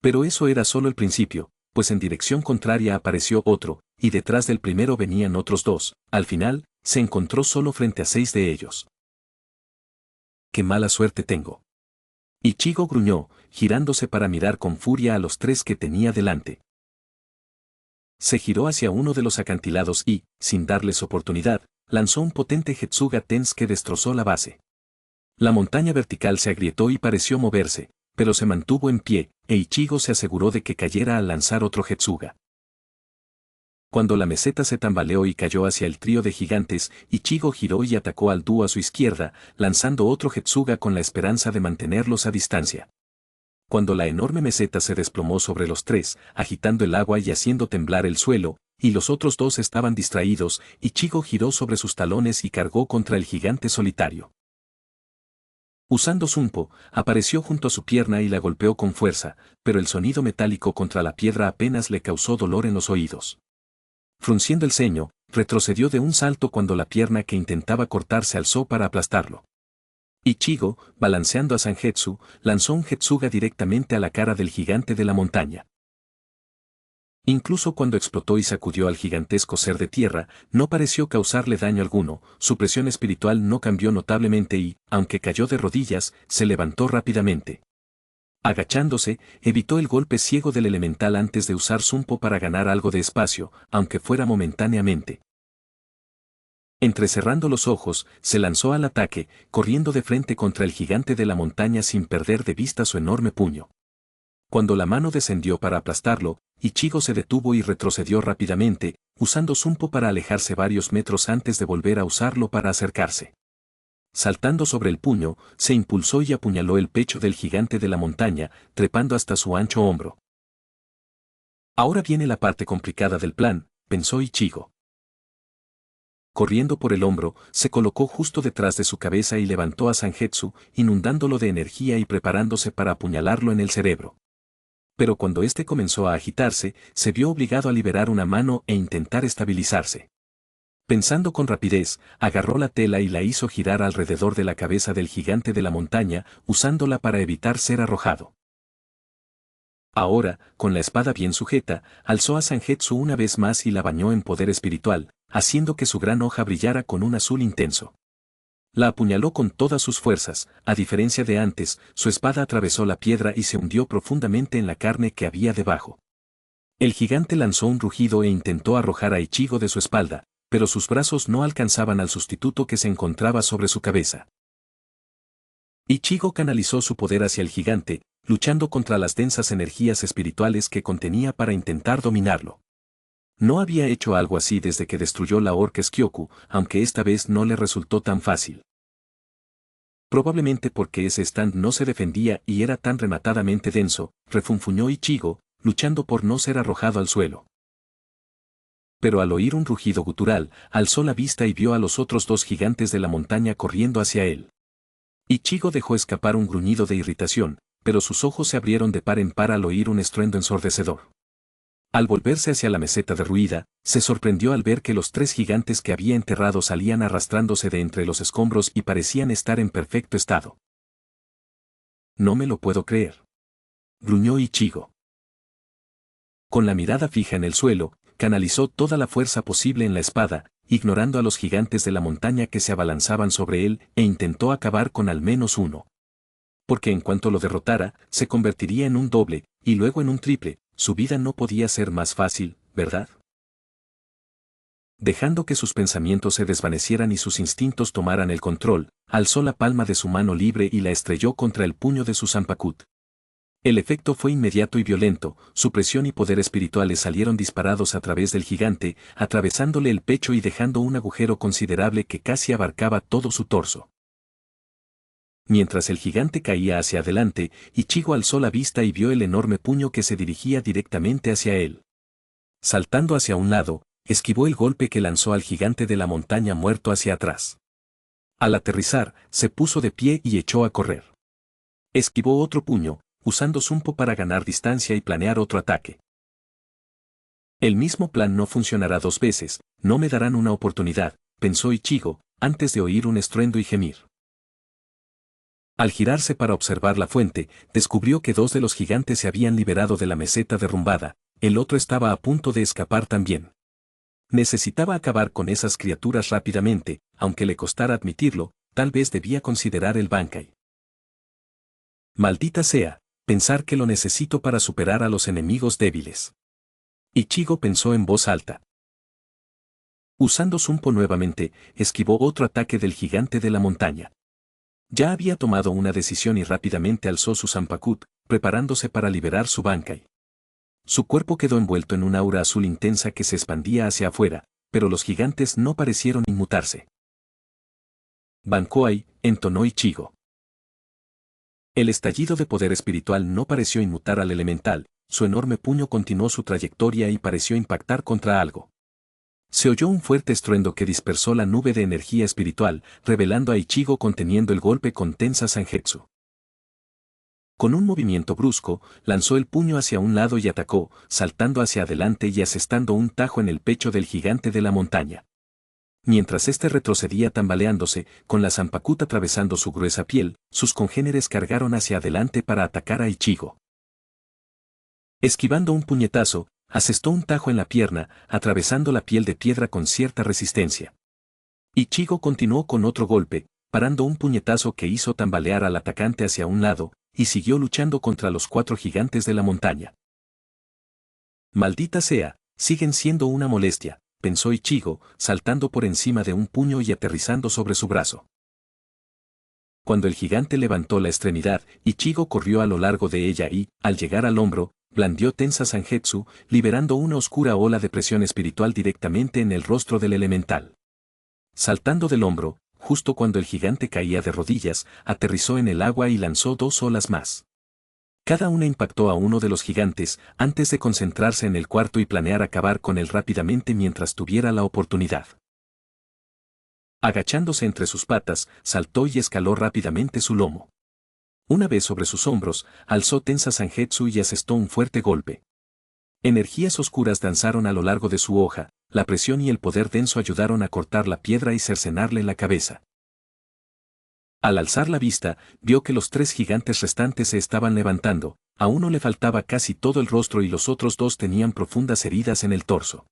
Pero eso era solo el principio, pues en dirección contraria apareció otro, y detrás del primero venían otros dos. Al final, se encontró solo frente a 6 de ellos. ¡Qué mala suerte tengo! Ichigo gruñó, girándose para mirar con furia a los 3 que tenía delante. Se giró hacia uno de los acantilados y, sin darles oportunidad, lanzó un potente Getsuga Tens que destrozó la base. La montaña vertical se agrietó y pareció moverse, pero se mantuvo en pie, e Ichigo se aseguró de que cayera al lanzar otro Getsuga. Cuando la meseta se tambaleó y cayó hacia el trío de gigantes, Ichigo giró y atacó al dúo a su izquierda, lanzando otro Getsuga con la esperanza de mantenerlos a distancia. Cuando la enorme meseta se desplomó sobre los tres, agitando el agua y haciendo temblar el suelo, y los otros dos estaban distraídos, Ichigo giró sobre sus talones y cargó contra el gigante solitario. Usando Zunpo, apareció junto a su pierna y la golpeó con fuerza, pero el sonido metálico contra la piedra apenas le causó dolor en los oídos. Frunciendo el ceño, retrocedió de un salto cuando la pierna que intentaba cortar se alzó para aplastarlo. Ichigo, balanceando a Zangetsu, lanzó un Getsuga directamente a la cara del gigante de la montaña. Incluso cuando explotó y sacudió al gigantesco ser de tierra, no pareció causarle daño alguno, su presión espiritual no cambió notablemente y, aunque cayó de rodillas, se levantó rápidamente. Agachándose, evitó el golpe ciego del elemental antes de usar Zunpo para ganar algo de espacio, aunque fuera momentáneamente. Entrecerrando los ojos, se lanzó al ataque, corriendo de frente contra el gigante de la montaña sin perder de vista su enorme puño. Cuando la mano descendió para aplastarlo, Ichigo se detuvo y retrocedió rápidamente, usando Zunpo para alejarse varios metros antes de volver a usarlo para acercarse. Saltando sobre el puño, se impulsó y apuñaló el pecho del gigante de la montaña, trepando hasta su ancho hombro. Ahora viene la parte complicada del plan, pensó Ichigo. Corriendo por el hombro, se colocó justo detrás de su cabeza y levantó a Zangetsu, inundándolo de energía y preparándose para apuñalarlo en el cerebro. Pero cuando éste comenzó a agitarse, se vio obligado a liberar una mano e intentar estabilizarse. Pensando con rapidez, agarró la tela y la hizo girar alrededor de la cabeza del gigante de la montaña, usándola para evitar ser arrojado. Ahora, con la espada bien sujeta, alzó a Zangetsu una vez más y la bañó en poder espiritual, haciendo que su gran hoja brillara con un azul intenso. La apuñaló con todas sus fuerzas, a diferencia de antes, su espada atravesó la piedra y se hundió profundamente en la carne que había debajo. El gigante lanzó un rugido e intentó arrojar a Ichigo de su espalda, pero sus brazos no alcanzaban al sustituto que se encontraba sobre su cabeza. Ichigo canalizó su poder hacia el gigante, luchando contra las densas energías espirituales que contenía para intentar dominarlo. No había hecho algo así desde que destruyó la Orques Kyoku, aunque esta vez no le resultó tan fácil. Probablemente porque ese stand no se defendía y era tan rematadamente denso, refunfuñó Ichigo, luchando por no ser arrojado al suelo. Pero al oír un rugido gutural, alzó la vista y vio a los otros dos gigantes de la montaña corriendo hacia él. Ichigo dejó escapar un gruñido de irritación, pero sus ojos se abrieron de par en par al oír un estruendo ensordecedor. Al volverse hacia la meseta derruida, se sorprendió al ver que los tres gigantes que había enterrado salían arrastrándose de entre los escombros y parecían estar en perfecto estado. No me lo puedo creer, gruñó Ichigo. Con la mirada fija en el suelo, canalizó toda la fuerza posible en la espada, ignorando a los gigantes de la montaña que se abalanzaban sobre él, e intentó acabar con al menos uno. Porque en cuanto lo derrotara, se convertiría en un doble, y luego en un triple, su vida no podía ser más fácil, ¿verdad? Dejando que sus pensamientos se desvanecieran y sus instintos tomaran el control, alzó la palma de su mano libre y la estrelló contra el puño de su Zanpakuto. El efecto fue inmediato y violento, su presión y poder espirituales salieron disparados a través del gigante, atravesándole el pecho y dejando un agujero considerable que casi abarcaba todo su torso. Mientras el gigante caía hacia adelante, Ichigo alzó la vista y vio el enorme puño que se dirigía directamente hacia él. Saltando hacia un lado, esquivó el golpe que lanzó al gigante de la montaña muerto hacia atrás. Al aterrizar, se puso de pie y echó a correr. Esquivó otro puño, usando Zunpo para ganar distancia y planear otro ataque. El mismo plan no funcionará dos veces, no me darán una oportunidad, pensó Ichigo, antes de oír un estruendo y gemir. Al girarse para observar la fuente, descubrió que dos de los gigantes se habían liberado de la meseta derrumbada, el otro estaba a punto de escapar también. Necesitaba acabar con esas criaturas rápidamente, aunque le costara admitirlo, tal vez debía considerar el Bankai. Maldita sea, pensar que lo necesito para superar a los enemigos débiles. Ichigo pensó en voz alta. Usando Zunpo nuevamente, esquivó otro ataque del gigante de la montaña. Ya había tomado una decisión y rápidamente alzó su Zanpakuto, preparándose para liberar su Bankai. Su cuerpo quedó envuelto en una aura azul intensa que se expandía hacia afuera, pero los gigantes no parecieron inmutarse. Banquoai, entonó Ichigo. El estallido de poder espiritual no pareció inmutar al elemental, su enorme puño continuó su trayectoria y pareció impactar contra algo. Se oyó un fuerte estruendo que dispersó la nube de energía espiritual, revelando a Ichigo conteniendo el golpe con Tensa Zangetsu. Con un movimiento brusco, lanzó el puño hacia un lado y atacó, saltando hacia adelante y asestando un tajo en el pecho del gigante de la montaña. Mientras éste retrocedía tambaleándose, con la Zanpakuta atravesando su gruesa piel, sus congéneres cargaron hacia adelante para atacar a Ichigo. Esquivando un puñetazo, asestó un tajo en la pierna, atravesando la piel de piedra con cierta resistencia. Ichigo continuó con otro golpe, parando un puñetazo que hizo tambalear al atacante hacia un lado, y siguió luchando contra los 4 gigantes de la montaña. Maldita sea, siguen siendo una molestia, pensó Ichigo, saltando por encima de un puño y aterrizando sobre su brazo. Cuando el gigante levantó la extremidad, Ichigo corrió a lo largo de ella y, al llegar al hombro, blandió Tensa Zangetsu, liberando una oscura ola de presión espiritual directamente en el rostro del elemental. Saltando del hombro, justo cuando el gigante caía de rodillas, aterrizó en el agua y lanzó 2 olas más. Cada una impactó a uno de los gigantes, antes de concentrarse en el cuarto y planear acabar con él rápidamente mientras tuviera la oportunidad. Agachándose entre sus patas, saltó y escaló rápidamente su lomo. Una vez sobre sus hombros, alzó Tensa Zangetsu y asestó un fuerte golpe. Energías oscuras danzaron a lo largo de su hoja, la presión y el poder denso ayudaron a cortar la piedra y cercenarle la cabeza. Al alzar la vista, vio que los 3 gigantes restantes se estaban levantando, a uno le faltaba casi todo el rostro y los otros 2 tenían profundas heridas en el torso.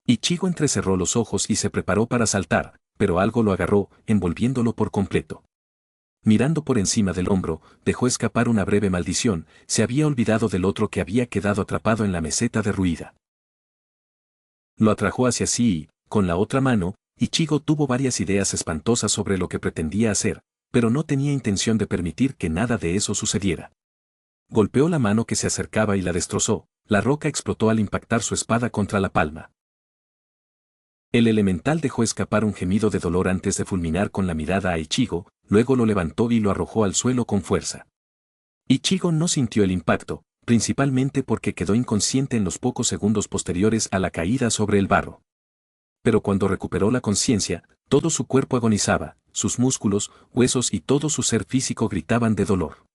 Ichigo entrecerró los ojos y se preparó para saltar, pero algo lo agarró, envolviéndolo por completo. Mirando por encima del hombro, dejó escapar una breve maldición, se había olvidado del otro que había quedado atrapado en la meseta derruida. Lo atrajo hacia sí y, con la otra mano, Ichigo tuvo varias ideas espantosas sobre lo que pretendía hacer, pero no tenía intención de permitir que nada de eso sucediera. Golpeó la mano que se acercaba y la destrozó, la roca explotó al impactar su espada contra la palma. El elemental dejó escapar un gemido de dolor antes de fulminar con la mirada a Ichigo, luego lo levantó y lo arrojó al suelo con fuerza. Ichigo no sintió el impacto, principalmente porque quedó inconsciente en los pocos segundos posteriores a la caída sobre el barro. Pero cuando recuperó la conciencia, todo su cuerpo agonizaba, sus músculos, huesos y todo su ser físico gritaban de dolor.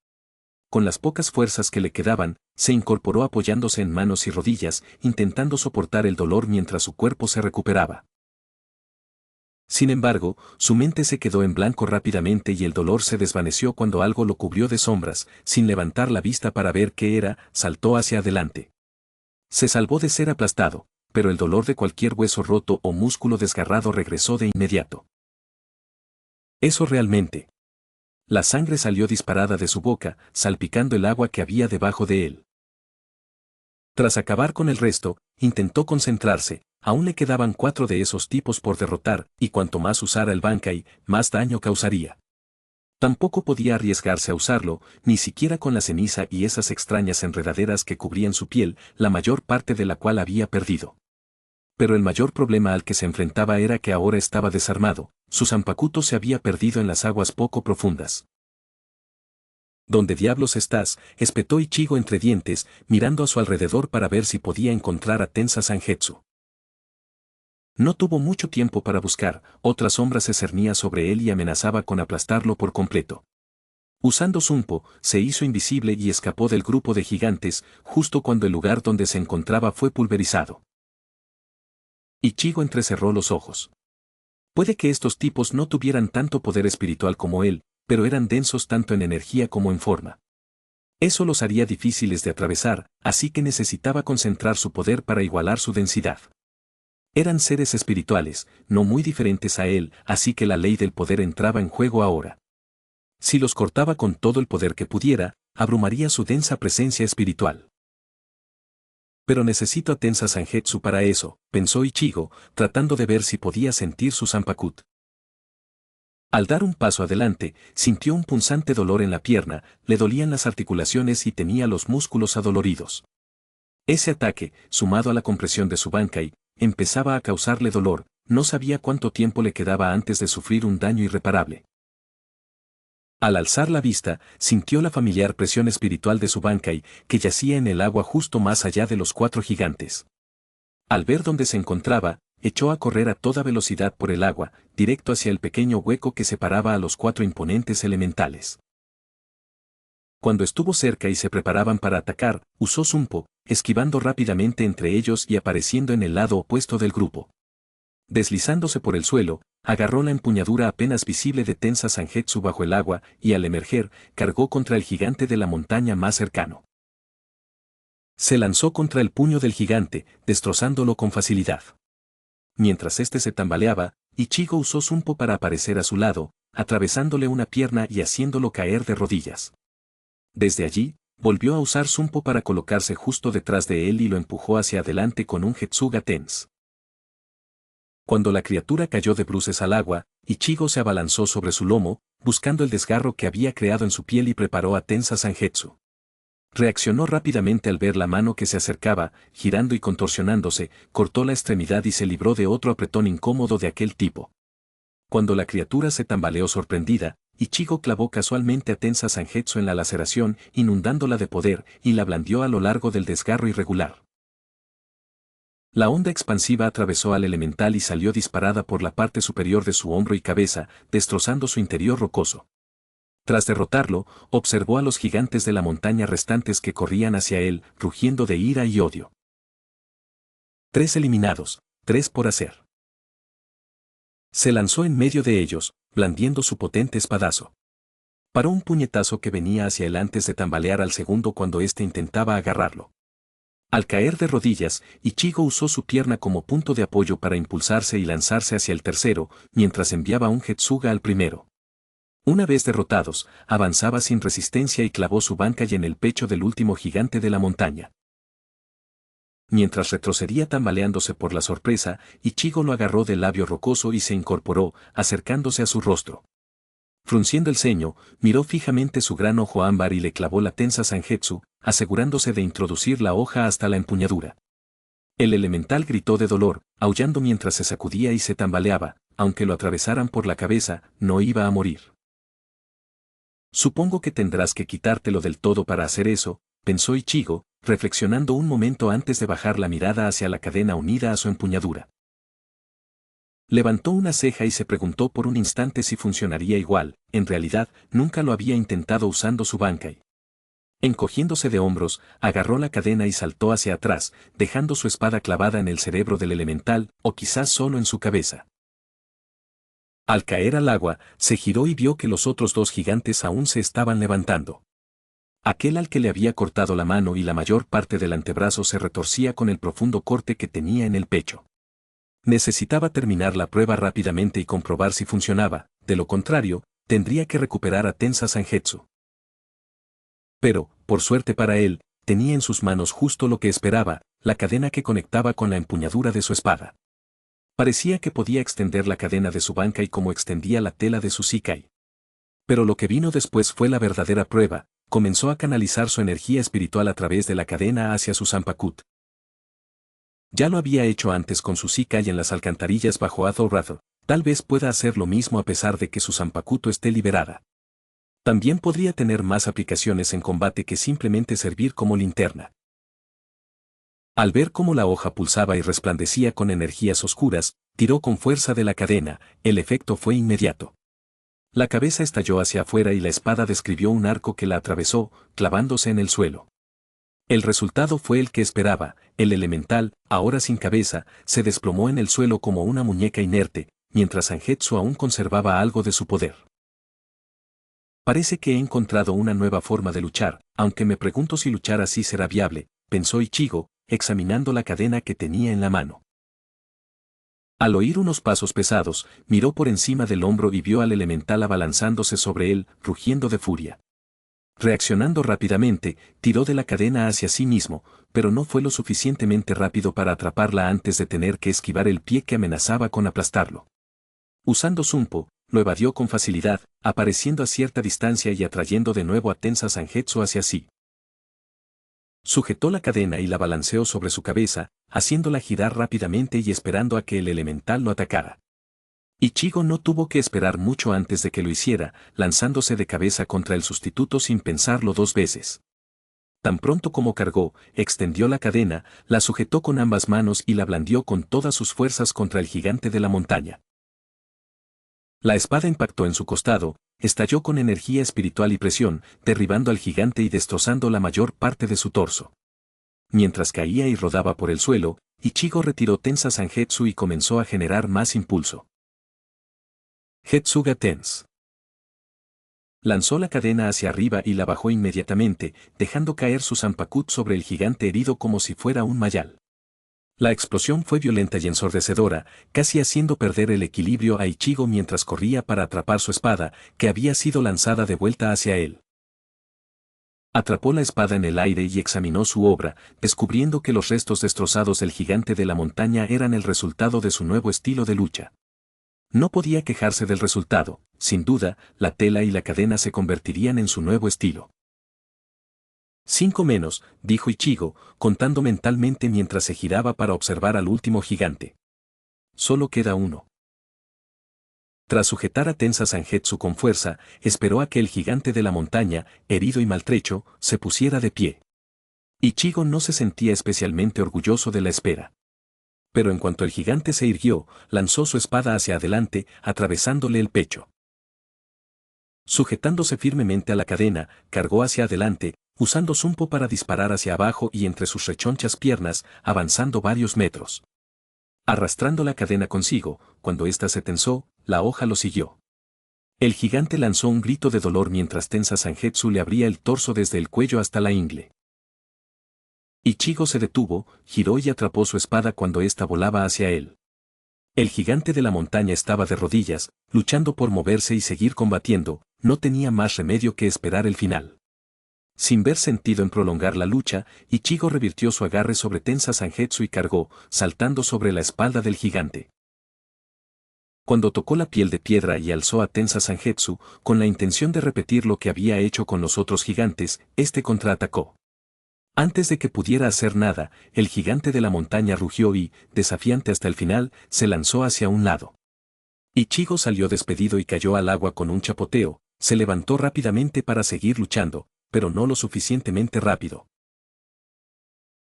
Con las pocas fuerzas que le quedaban, se incorporó apoyándose en manos y rodillas, intentando soportar el dolor mientras su cuerpo se recuperaba. Sin embargo, su mente se quedó en blanco rápidamente y el dolor se desvaneció cuando algo lo cubrió de sombras, sin levantar la vista para ver qué era, saltó hacia adelante. Se salvó de ser aplastado, pero el dolor de cualquier hueso roto o músculo desgarrado regresó de inmediato. Eso realmente. La sangre salió disparada de su boca, salpicando el agua que había debajo de él. Tras acabar con el resto, intentó concentrarse, aún le quedaban 4 de esos tipos por derrotar, y cuanto más usara el Bankai, más daño causaría. Tampoco podía arriesgarse a usarlo, ni siquiera con la ceniza y esas extrañas enredaderas que cubrían su piel, la mayor parte de la cual había perdido. Pero el mayor problema al que se enfrentaba era que ahora estaba desarmado, su Zanpakuto se había perdido en las aguas poco profundas. ¿Dónde diablos estás?, espetó Ichigo entre dientes, mirando a su alrededor para ver si podía encontrar a Tensa Zangetsu. No tuvo mucho tiempo para buscar, otra sombra se cernía sobre él y amenazaba con aplastarlo por completo. Usando Zunpo, se hizo invisible y escapó del grupo de gigantes, justo cuando el lugar donde se encontraba fue pulverizado. Ichigo entrecerró los ojos. Puede que estos tipos no tuvieran tanto poder espiritual como él, pero eran densos tanto en energía como en forma. Eso los haría difíciles de atravesar, así que necesitaba concentrar su poder para igualar su densidad. Eran seres espirituales, no muy diferentes a él, así que la ley del poder entraba en juego ahora. Si los cortaba con todo el poder que pudiera, abrumaría su densa presencia espiritual. Pero necesito a Tensa Zangetsu para eso, pensó Ichigo, tratando de ver si podía sentir su Zanpakut. Al dar un paso adelante, sintió un punzante dolor en la pierna, le dolían las articulaciones y tenía los músculos adoloridos. Ese ataque, sumado a la compresión de su Bankai, empezaba a causarle dolor, no sabía cuánto tiempo le quedaba antes de sufrir un daño irreparable. Al alzar la vista, sintió la familiar presión espiritual de su Bankai, que yacía en el agua justo más allá de los 4 gigantes. Al ver dónde se encontraba, echó a correr a toda velocidad por el agua, directo hacia el pequeño hueco que separaba a los 4 imponentes elementales. Cuando estuvo cerca y se preparaban para atacar, usó Zumpo, esquivando rápidamente entre ellos y apareciendo en el lado opuesto del grupo. Deslizándose por el suelo, agarró la empuñadura apenas visible de Tensa Zangetsu bajo el agua y al emerger, cargó contra el gigante de la montaña más cercano. Se lanzó contra el puño del gigante, destrozándolo con facilidad. Mientras éste se tambaleaba, Ichigo usó Zumpo para aparecer a su lado, atravesándole una pierna y haciéndolo caer de rodillas. Desde allí, volvió a usar Zumpo para colocarse justo detrás de él y lo empujó hacia adelante con un Getsuga Tense. Cuando la criatura cayó de bruces al agua, Ichigo se abalanzó sobre su lomo, buscando el desgarro que había creado en su piel y preparó a Tensa Zangetsu. Reaccionó rápidamente al ver la mano que se acercaba, girando y contorsionándose, cortó la extremidad y se libró de otro apretón incómodo de aquel tipo. Cuando la criatura se tambaleó sorprendida, Ichigo clavó casualmente a Tensa Zangetsu en la laceración, inundándola de poder, y la blandió a lo largo del desgarro irregular. La onda expansiva atravesó al elemental y salió disparada por la parte superior de su hombro y cabeza, destrozando su interior rocoso. Tras derrotarlo, observó a los gigantes de la montaña restantes que corrían hacia él, rugiendo de ira y odio. 3 eliminados, 3 por hacer. Se lanzó en medio de ellos, blandiendo su potente espadazo. Paró un puñetazo que venía hacia él antes de tambalear al segundo cuando éste intentaba agarrarlo. Al caer de rodillas, Ichigo usó su pierna como punto de apoyo para impulsarse y lanzarse hacia el tercero, mientras enviaba un Getsuga al primero. Una vez derrotados, avanzaba sin resistencia y clavó su Bankai en el pecho del último gigante de la montaña. Mientras retrocedía tambaleándose por la sorpresa, Ichigo lo agarró del labio rocoso y se incorporó, acercándose a su rostro. Frunciendo el ceño, miró fijamente su gran ojo ámbar y le clavó la Tensa Zangetsu, asegurándose de introducir la hoja hasta la empuñadura. El elemental gritó de dolor, aullando mientras se sacudía y se tambaleaba, aunque lo atravesaran por la cabeza, no iba a morir. Supongo que tendrás que quitártelo del todo para hacer eso, pensó Ichigo, reflexionando un momento antes de bajar la mirada hacia la cadena unida a su empuñadura. Levantó una ceja y se preguntó por un instante si funcionaría igual, en realidad, nunca lo había intentado usando su Bankai. Encogiéndose de hombros, agarró la cadena y saltó hacia atrás, dejando su espada clavada en el cerebro del elemental, o quizás solo en su cabeza. Al caer al agua, se giró y vio que los otros 2 gigantes aún se estaban levantando. Aquel al que le había cortado la mano y la mayor parte del antebrazo se retorcía con el profundo corte que tenía en el pecho. Necesitaba terminar la prueba rápidamente y comprobar si funcionaba, de lo contrario, tendría que recuperar a Tensa Zangetsu. Pero, por suerte para él, tenía en sus manos justo lo que esperaba, la cadena que conectaba con la empuñadura de su espada. Parecía que podía extender la cadena de su Bankai como extendía la tela de su Shikai. Pero lo que vino después fue la verdadera prueba, comenzó a canalizar su energía espiritual a través de la cadena hacia su Zanpakuto. Ya lo había hecho antes con su Shikai en las alcantarillas bajo Azorath, tal vez pueda hacer lo mismo a pesar de que su Zanpakuto esté liberada. También podría tener más aplicaciones en combate que simplemente servir como linterna. Al ver cómo la hoja pulsaba y resplandecía con energías oscuras, tiró con fuerza de la cadena, el efecto fue inmediato. La cabeza estalló hacia afuera y la espada describió un arco que la atravesó, clavándose en el suelo. El resultado fue el que esperaba, el elemental, ahora sin cabeza, se desplomó en el suelo como una muñeca inerte, mientras Zangetsu aún conservaba algo de su poder. Parece que he encontrado una nueva forma de luchar, aunque me pregunto si luchar así será viable, pensó Ichigo, examinando la cadena que tenía en la mano. Al oír unos pasos pesados, miró por encima del hombro y vio al elemental abalanzándose sobre él, rugiendo de furia. Reaccionando rápidamente, tiró de la cadena hacia sí mismo, pero no fue lo suficientemente rápido para atraparla antes de tener que esquivar el pie que amenazaba con aplastarlo. Usando Zumpo, lo evadió con facilidad, apareciendo a cierta distancia y atrayendo de nuevo a Tensa Zangetsu hacia sí. Sujetó la cadena y la balanceó sobre su cabeza, haciéndola girar rápidamente y esperando a que el elemental lo atacara. Ichigo no tuvo que esperar mucho antes de que lo hiciera, lanzándose de cabeza contra el sustituto sin pensarlo dos veces. Tan pronto como cargó, extendió la cadena, la sujetó con ambas manos y la blandió con todas sus fuerzas contra el gigante de la montaña. La espada impactó en su costado, estalló con energía espiritual y presión, derribando al gigante y destrozando la mayor parte de su torso. Mientras caía y rodaba por el suelo, Ichigo retiró Tensa Sangetsu y comenzó a generar más impulso. Getsuga Tense. Lanzó la cadena hacia arriba y la bajó inmediatamente, dejando caer su Zanpakuto sobre el gigante herido como si fuera un mayal. La explosión fue violenta y ensordecedora, casi haciendo perder el equilibrio a Ichigo mientras corría para atrapar su espada, que había sido lanzada de vuelta hacia él. Atrapó la espada en el aire y examinó su obra, descubriendo que los restos destrozados del gigante de la montaña eran el resultado de su nuevo estilo de lucha. No podía quejarse del resultado, sin duda, la tela y la cadena se convertirían en su nuevo estilo. 5 menos, dijo Ichigo, contando mentalmente mientras se giraba para observar al último gigante. Solo queda uno. Tras sujetar a Tensa Sangetsu con fuerza, esperó a que el gigante de la montaña, herido y maltrecho, se pusiera de pie. Ichigo no se sentía especialmente orgulloso de la espera. Pero en cuanto el gigante se irguió, lanzó su espada hacia adelante, atravesándole el pecho. Sujetándose firmemente a la cadena, cargó hacia adelante, usando Zumpo para disparar hacia abajo y entre sus rechonchas piernas, avanzando varios metros. Arrastrando la cadena consigo, cuando ésta se tensó, la hoja lo siguió. El gigante lanzó un grito de dolor mientras Tensa Sangetsu le abría el torso desde el cuello hasta la ingle. Ichigo se detuvo, giró y atrapó su espada cuando ésta volaba hacia él. El gigante de la montaña estaba de rodillas, luchando por moverse y seguir combatiendo, no tenía más remedio que esperar el final. Sin ver sentido en prolongar la lucha, Ichigo revirtió su agarre sobre Tensa Sangetsu y cargó, saltando sobre la espalda del gigante. Cuando tocó la piel de piedra y alzó a Tensa Sangetsu, con la intención de repetir lo que había hecho con los otros gigantes, este contraatacó. Antes de que pudiera hacer nada, el gigante de la montaña rugió y, desafiante hasta el final, se lanzó hacia un lado. Ichigo salió despedido y cayó al agua con un chapoteo, se levantó rápidamente para seguir luchando, pero no lo suficientemente rápido.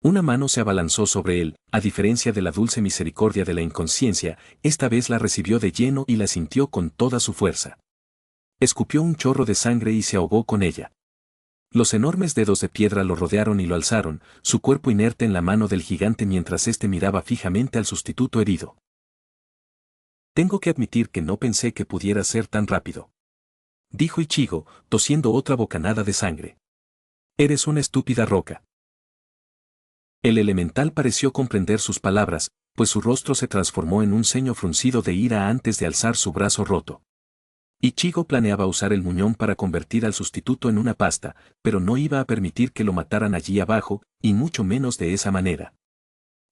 Una mano se abalanzó sobre él, a diferencia de la dulce misericordia de la inconsciencia, esta vez la recibió de lleno y la sintió con toda su fuerza. Escupió un chorro de sangre y se ahogó con ella. Los enormes dedos de piedra lo rodearon y lo alzaron, su cuerpo inerte en la mano del gigante mientras éste miraba fijamente al sustituto herido. Tengo que admitir que no pensé que pudiera ser tan rápido, dijo Ichigo, tosiendo otra bocanada de sangre. Eres una estúpida roca. El elemental pareció comprender sus palabras, pues su rostro se transformó en un ceño fruncido de ira antes de alzar su brazo roto. Ichigo planeaba usar el muñón para convertir al sustituto en una pasta, pero no iba a permitir que lo mataran allí abajo, y mucho menos de esa manera.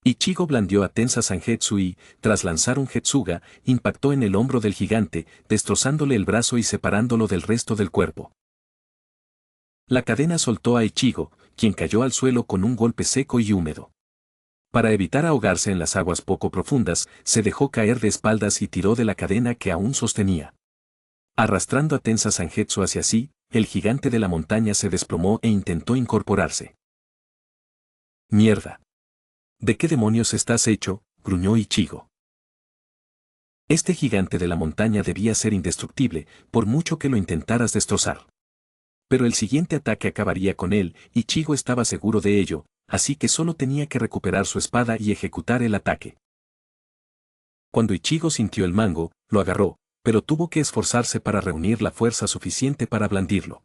Ichigo blandió a Tensa Sangetsu y, tras lanzar un Getsuga, impactó en el hombro del gigante, destrozándole el brazo y separándolo del resto del cuerpo. La cadena soltó a Ichigo, quien cayó al suelo con un golpe seco y húmedo. Para evitar ahogarse en las aguas poco profundas, se dejó caer de espaldas y tiró de la cadena que aún sostenía. Arrastrando a Tensa Sangetsu hacia sí, el gigante de la montaña se desplomó e intentó incorporarse. ¡Mierda! ¿De qué demonios estás hecho?, gruñó Ichigo. Este gigante de la montaña debía ser indestructible, por mucho que lo intentaras destrozar. Pero el siguiente ataque acabaría con él, Ichigo estaba seguro de ello, así que solo tenía que recuperar su espada y ejecutar el ataque. Cuando Ichigo sintió el mango, lo agarró, pero tuvo que esforzarse para reunir la fuerza suficiente para blandirlo.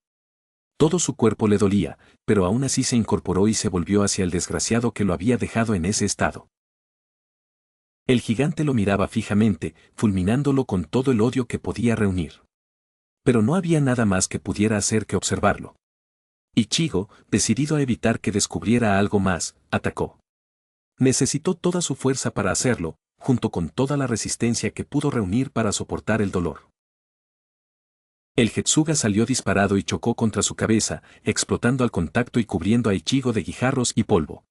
Todo su cuerpo le dolía, pero aún así se incorporó y se volvió hacia el desgraciado que lo había dejado en ese estado. El gigante lo miraba fijamente, fulminándolo con todo el odio que podía reunir. Pero no había nada más que pudiera hacer que observarlo. Ichigo, decidido a evitar que descubriera algo más, atacó. Necesitó toda su fuerza para hacerlo, junto con toda la resistencia que pudo reunir para soportar el dolor. El Jetsuga salió disparado y chocó contra su cabeza, explotando al contacto y cubriendo a Ichigo de guijarros y polvo.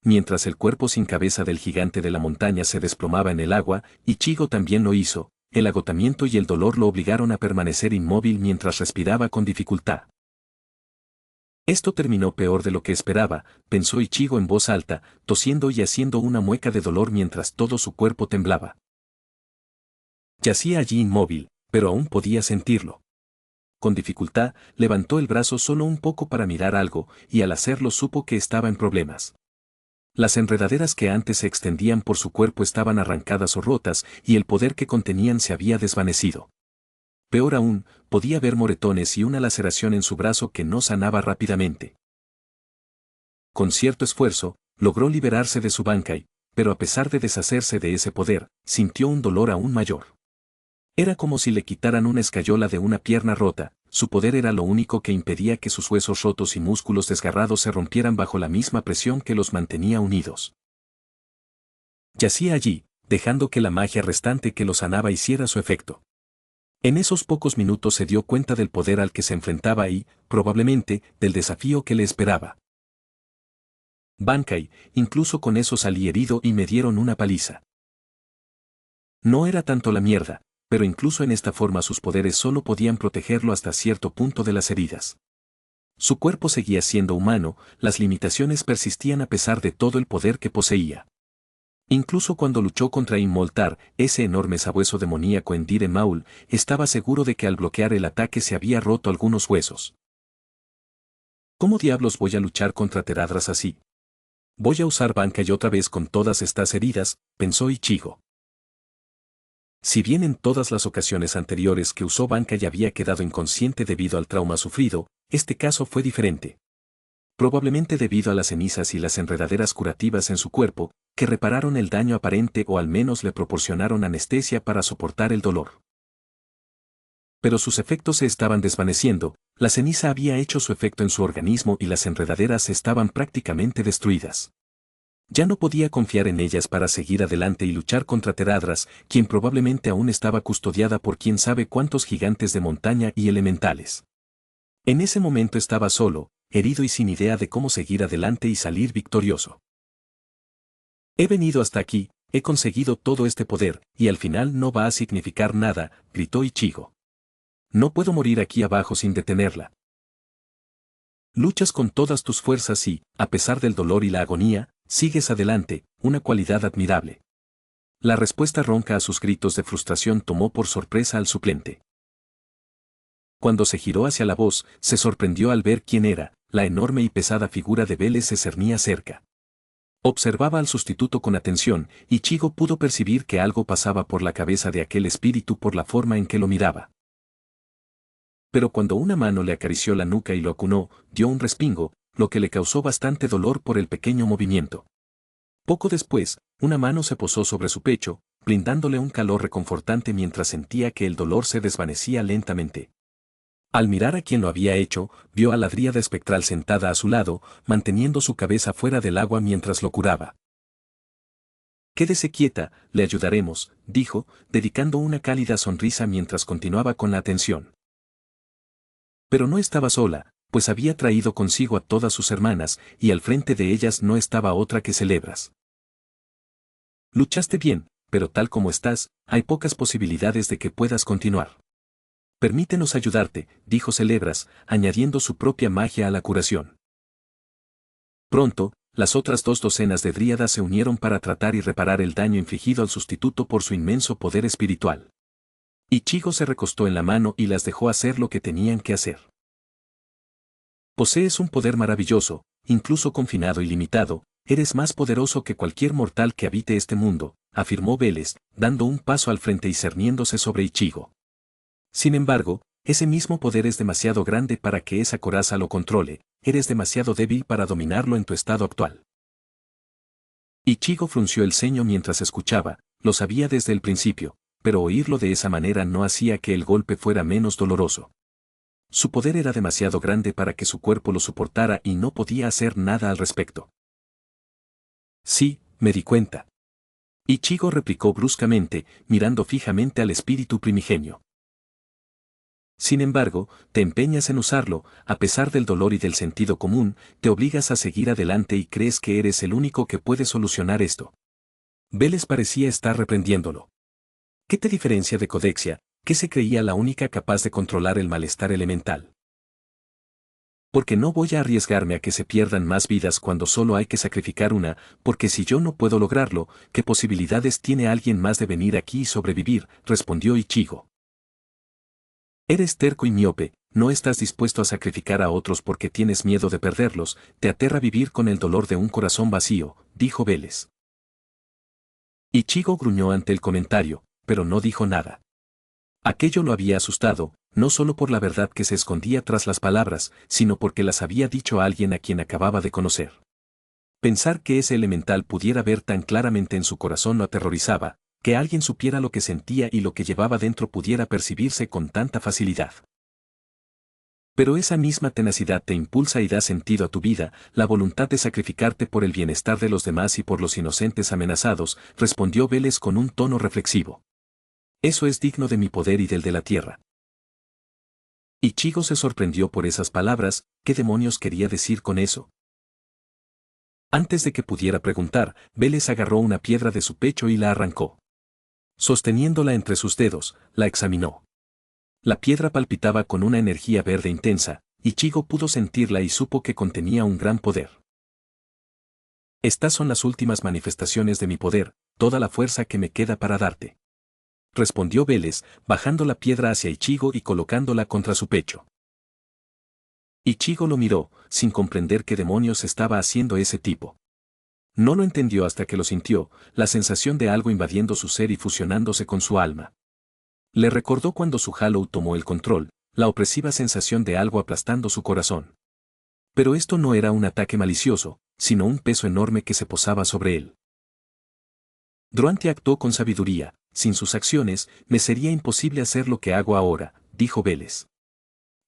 Mientras el cuerpo sin cabeza del gigante de la montaña se desplomaba en el agua, Ichigo también lo hizo. El agotamiento y el dolor lo obligaron a permanecer inmóvil mientras respiraba con dificultad. Esto terminó peor de lo que esperaba, pensó Ichigo en voz alta, tosiendo y haciendo una mueca de dolor mientras todo su cuerpo temblaba. Yacía allí inmóvil, pero aún podía sentirlo. Con dificultad, levantó el brazo solo un poco para mirar algo, y al hacerlo supo que estaba en problemas. Las enredaderas que antes se extendían por su cuerpo estaban arrancadas o rotas, y el poder que contenían se había desvanecido. Peor aún, podía ver moretones y una laceración en su brazo que no sanaba rápidamente. Con cierto esfuerzo, logró liberarse de su Bankai, pero a pesar de deshacerse de ese poder, sintió un dolor aún mayor. Era como si le quitaran una escayola de una pierna rota, su poder era lo único que impedía que sus huesos rotos y músculos desgarrados se rompieran bajo la misma presión que los mantenía unidos. Yacía allí, dejando que la magia restante que lo sanaba hiciera su efecto. En esos pocos minutos se dio cuenta del poder al que se enfrentaba y, probablemente, del desafío que le esperaba. Bankai, incluso con eso salí herido y me dieron una paliza. No era tanto la mierda, pero incluso en esta forma sus poderes solo podían protegerlo hasta cierto punto de las heridas. Su cuerpo seguía siendo humano, las limitaciones persistían a pesar de todo el poder que poseía. Incluso cuando luchó contra Inmoltar, ese enorme sabueso demoníaco en Dire Maul, estaba seguro de que al bloquear el ataque se había roto algunos huesos. ¿Cómo diablos voy a luchar contra Teradras así? Voy a usar Bankai otra vez con todas estas heridas, pensó Ichigo. Si bien en todas las ocasiones anteriores que usó Bankai había quedado inconsciente debido al trauma sufrido, este caso fue diferente. Probablemente debido a las cenizas y las enredaderas curativas en su cuerpo, que repararon el daño aparente o al menos le proporcionaron anestesia para soportar el dolor. Pero sus efectos se estaban desvaneciendo, la ceniza había hecho su efecto en su organismo y las enredaderas estaban prácticamente destruidas. Ya no podía confiar en ellas para seguir adelante y luchar contra Teradras, quien probablemente aún estaba custodiada por quién sabe cuántos gigantes de montaña y elementales. En ese momento estaba solo, herido y sin idea de cómo seguir adelante y salir victorioso. He venido hasta aquí, he conseguido todo este poder, y al final no va a significar nada, gritó Ichigo. No puedo morir aquí abajo sin detenerla. Luchas con todas tus fuerzas y, a pesar del dolor y la agonía, sigues adelante, una cualidad admirable. La respuesta ronca a sus gritos de frustración tomó por sorpresa al suplente. Cuando se giró hacia la voz, se sorprendió al ver quién era, la enorme y pesada figura de Vélez se cernía cerca. Observaba al sustituto con atención, y Ichigo pudo percibir que algo pasaba por la cabeza de aquel espíritu por la forma en que lo miraba. Pero cuando una mano le acarició la nuca y lo acunó, dio un respingo, lo que le causó bastante dolor por el pequeño movimiento. Poco después, una mano se posó sobre su pecho, brindándole un calor reconfortante mientras sentía que el dolor se desvanecía lentamente. Al mirar a quien lo había hecho, vio a la dríada espectral sentada a su lado, manteniendo su cabeza fuera del agua mientras lo curaba. Quédese quieta, le ayudaremos, dijo, dedicando una cálida sonrisa mientras continuaba con la atención. Pero no estaba sola, pues había traído consigo a todas sus hermanas, y al frente de ellas no estaba otra que Celebras. Luchaste bien, pero tal como estás, hay pocas posibilidades de que puedas continuar. Permítenos ayudarte, dijo Celebras, añadiendo su propia magia a la curación. Pronto, las otras 2 docenas de dríadas se unieron para tratar y reparar el daño infligido al sustituto por su inmenso poder espiritual. Ichigo se recostó en la mano y las dejó hacer lo que tenían que hacer. Posees un poder maravilloso, incluso confinado y limitado, eres más poderoso que cualquier mortal que habite este mundo, afirmó Vélez, dando un paso al frente y cerniéndose sobre Ichigo. Sin embargo, ese mismo poder es demasiado grande para que esa coraza lo controle, eres demasiado débil para dominarlo en tu estado actual. Ichigo frunció el ceño mientras escuchaba, lo sabía desde el principio, pero oírlo de esa manera no hacía que el golpe fuera menos doloroso. Su poder era demasiado grande para que su cuerpo lo soportara y no podía hacer nada al respecto. Sí, me di cuenta. Ichigo replicó bruscamente, mirando fijamente al espíritu primigenio. Sin embargo, te empeñas en usarlo, a pesar del dolor y del sentido común, te obligas a seguir adelante y crees que eres el único que puede solucionar esto. Vélez parecía estar reprendiéndolo. ¿Qué te diferencia de Codexia, que se creía la única capaz de controlar el malestar elemental? Porque no voy a arriesgarme a que se pierdan más vidas cuando solo hay que sacrificar una, porque si yo no puedo lograrlo, ¿qué posibilidades tiene alguien más de venir aquí y sobrevivir?, respondió Ichigo. Eres terco y miope, no estás dispuesto a sacrificar a otros porque tienes miedo de perderlos, te aterra vivir con el dolor de un corazón vacío, dijo Vélez. Ichigo gruñó ante el comentario, pero no dijo nada. Aquello lo había asustado, no solo por la verdad que se escondía tras las palabras, sino porque las había dicho a alguien a quien acababa de conocer. Pensar que ese elemental pudiera ver tan claramente en su corazón lo aterrorizaba, que alguien supiera lo que sentía y lo que llevaba dentro pudiera percibirse con tanta facilidad. Pero esa misma tenacidad te impulsa y da sentido a tu vida, la voluntad de sacrificarte por el bienestar de los demás y por los inocentes amenazados, respondió Vélez con un tono reflexivo. Eso es digno de mi poder y del de la tierra. Ichigo se sorprendió por esas palabras, ¿qué demonios quería decir con eso? Antes de que pudiera preguntar, Vélez agarró una piedra de su pecho y la arrancó. Sosteniéndola entre sus dedos, la examinó. La piedra palpitaba con una energía verde intensa, Ichigo pudo sentirla y supo que contenía un gran poder. Estas son las últimas manifestaciones de mi poder, toda la fuerza que me queda para darte. Respondió Vélez, bajando la piedra hacia Ichigo y colocándola contra su pecho. Ichigo lo miró, sin comprender qué demonios estaba haciendo ese tipo. No lo entendió hasta que lo sintió, la sensación de algo invadiendo su ser y fusionándose con su alma. Le recordó cuando su Halo tomó el control, la opresiva sensación de algo aplastando su corazón. Pero esto no era un ataque malicioso, sino un peso enorme que se posaba sobre él. Druanti actuó con sabiduría, sin sus acciones, me sería imposible hacer lo que hago ahora, dijo Vélez.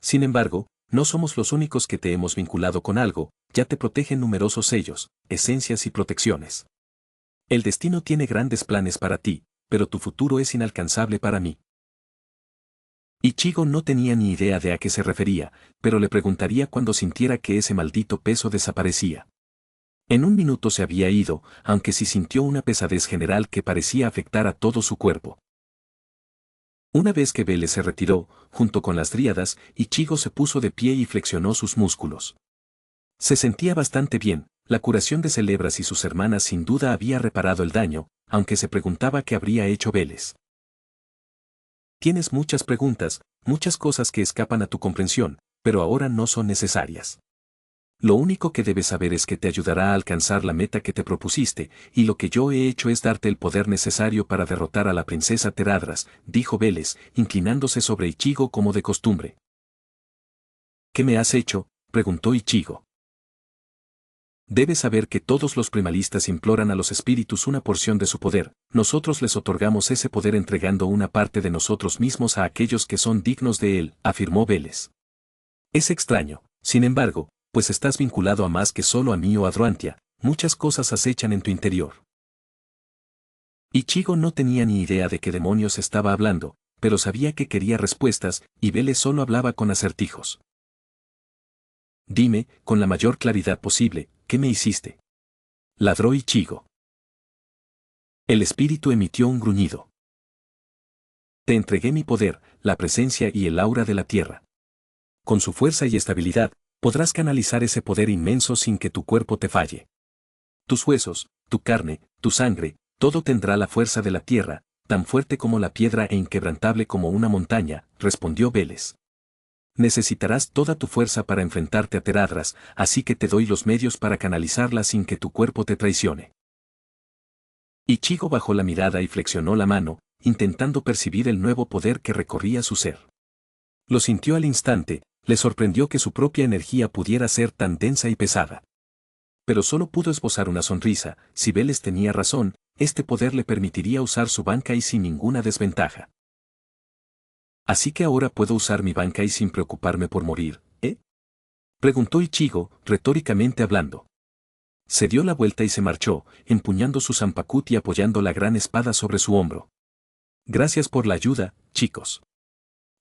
Sin embargo, no somos los únicos que te hemos vinculado con algo, ya te protegen numerosos sellos, esencias y protecciones. El destino tiene grandes planes para ti, pero tu futuro es inalcanzable para mí. Ichigo no tenía ni idea de a qué se refería, pero le preguntaría cuando sintiera que ese maldito peso desaparecía. En un minuto se había ido, aunque sí sintió una pesadez general que parecía afectar a todo su cuerpo. Una vez que Vélez se retiró, junto con las dríadas, Ichigo se puso de pie y flexionó sus músculos. Se sentía bastante bien, la curación de Celebras y sus hermanas sin duda había reparado el daño, aunque se preguntaba qué habría hecho Vélez. Tienes muchas preguntas, muchas cosas que escapan a tu comprensión, pero ahora no son necesarias. Lo único que debes saber es que te ayudará a alcanzar la meta que te propusiste, y lo que yo he hecho es darte el poder necesario para derrotar a la princesa Teradras, dijo Vélez, inclinándose sobre Ichigo como de costumbre. ¿Qué me has hecho?, preguntó Ichigo. Debes saber que todos los primalistas imploran a los espíritus una porción de su poder, nosotros les otorgamos ese poder entregando una parte de nosotros mismos a aquellos que son dignos de él, afirmó Vélez. Es extraño, sin embargo, pues estás vinculado a más que solo a mí o a Druantia, muchas cosas acechan en tu interior. Ichigo no tenía ni idea de qué demonios estaba hablando, pero sabía que quería respuestas, y Vélez solo hablaba con acertijos. Dime, con la mayor claridad posible, ¿qué me hiciste?, ladró Ichigo. El espíritu emitió un gruñido. Te entregué mi poder, la presencia y el aura de la tierra. Con su fuerza y estabilidad, podrás canalizar ese poder inmenso sin que tu cuerpo te falle. Tus huesos, tu carne, tu sangre, todo tendrá la fuerza de la tierra, tan fuerte como la piedra e inquebrantable como una montaña, respondió Vélez. Necesitarás toda tu fuerza para enfrentarte a Teradras, así que te doy los medios para canalizarla sin que tu cuerpo te traicione. Ichigo bajó la mirada y flexionó la mano, intentando percibir el nuevo poder que recorría su ser. Lo sintió al instante, le sorprendió que su propia energía pudiera ser tan densa y pesada. Pero solo pudo esbozar una sonrisa, si Vélez tenía razón, este poder le permitiría usar su Bankai sin ninguna desventaja. Así que ahora puedo usar mi Bankai sin preocuparme por morir, ¿eh?, preguntó Ichigo, retóricamente hablando. Se dio la vuelta y se marchó, empuñando su Zanpakuti y apoyando la gran espada sobre su hombro. Gracias por la ayuda, chicos.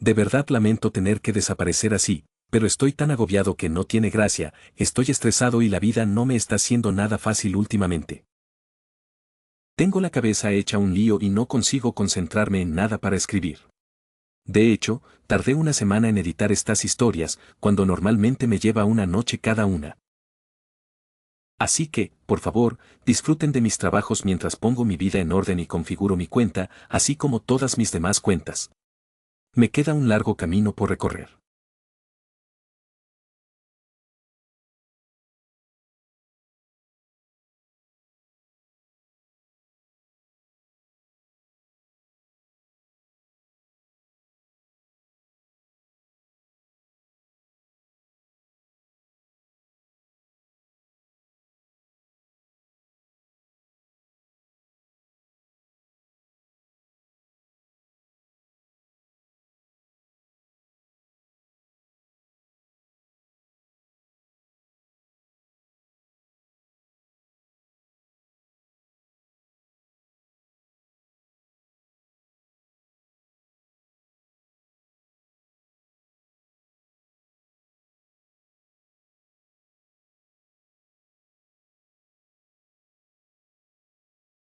De verdad lamento tener que desaparecer así, pero estoy tan agobiado que no tiene gracia, estoy estresado y la vida no me está siendo nada fácil últimamente. Tengo la cabeza hecha un lío y no consigo concentrarme en nada para escribir. De hecho, tardé una semana en editar estas historias, cuando normalmente me lleva una noche cada una. Así que, por favor, disfruten de mis trabajos mientras pongo mi vida en orden y configuro mi cuenta, así como todas mis demás cuentas. Me queda un largo camino por recorrer.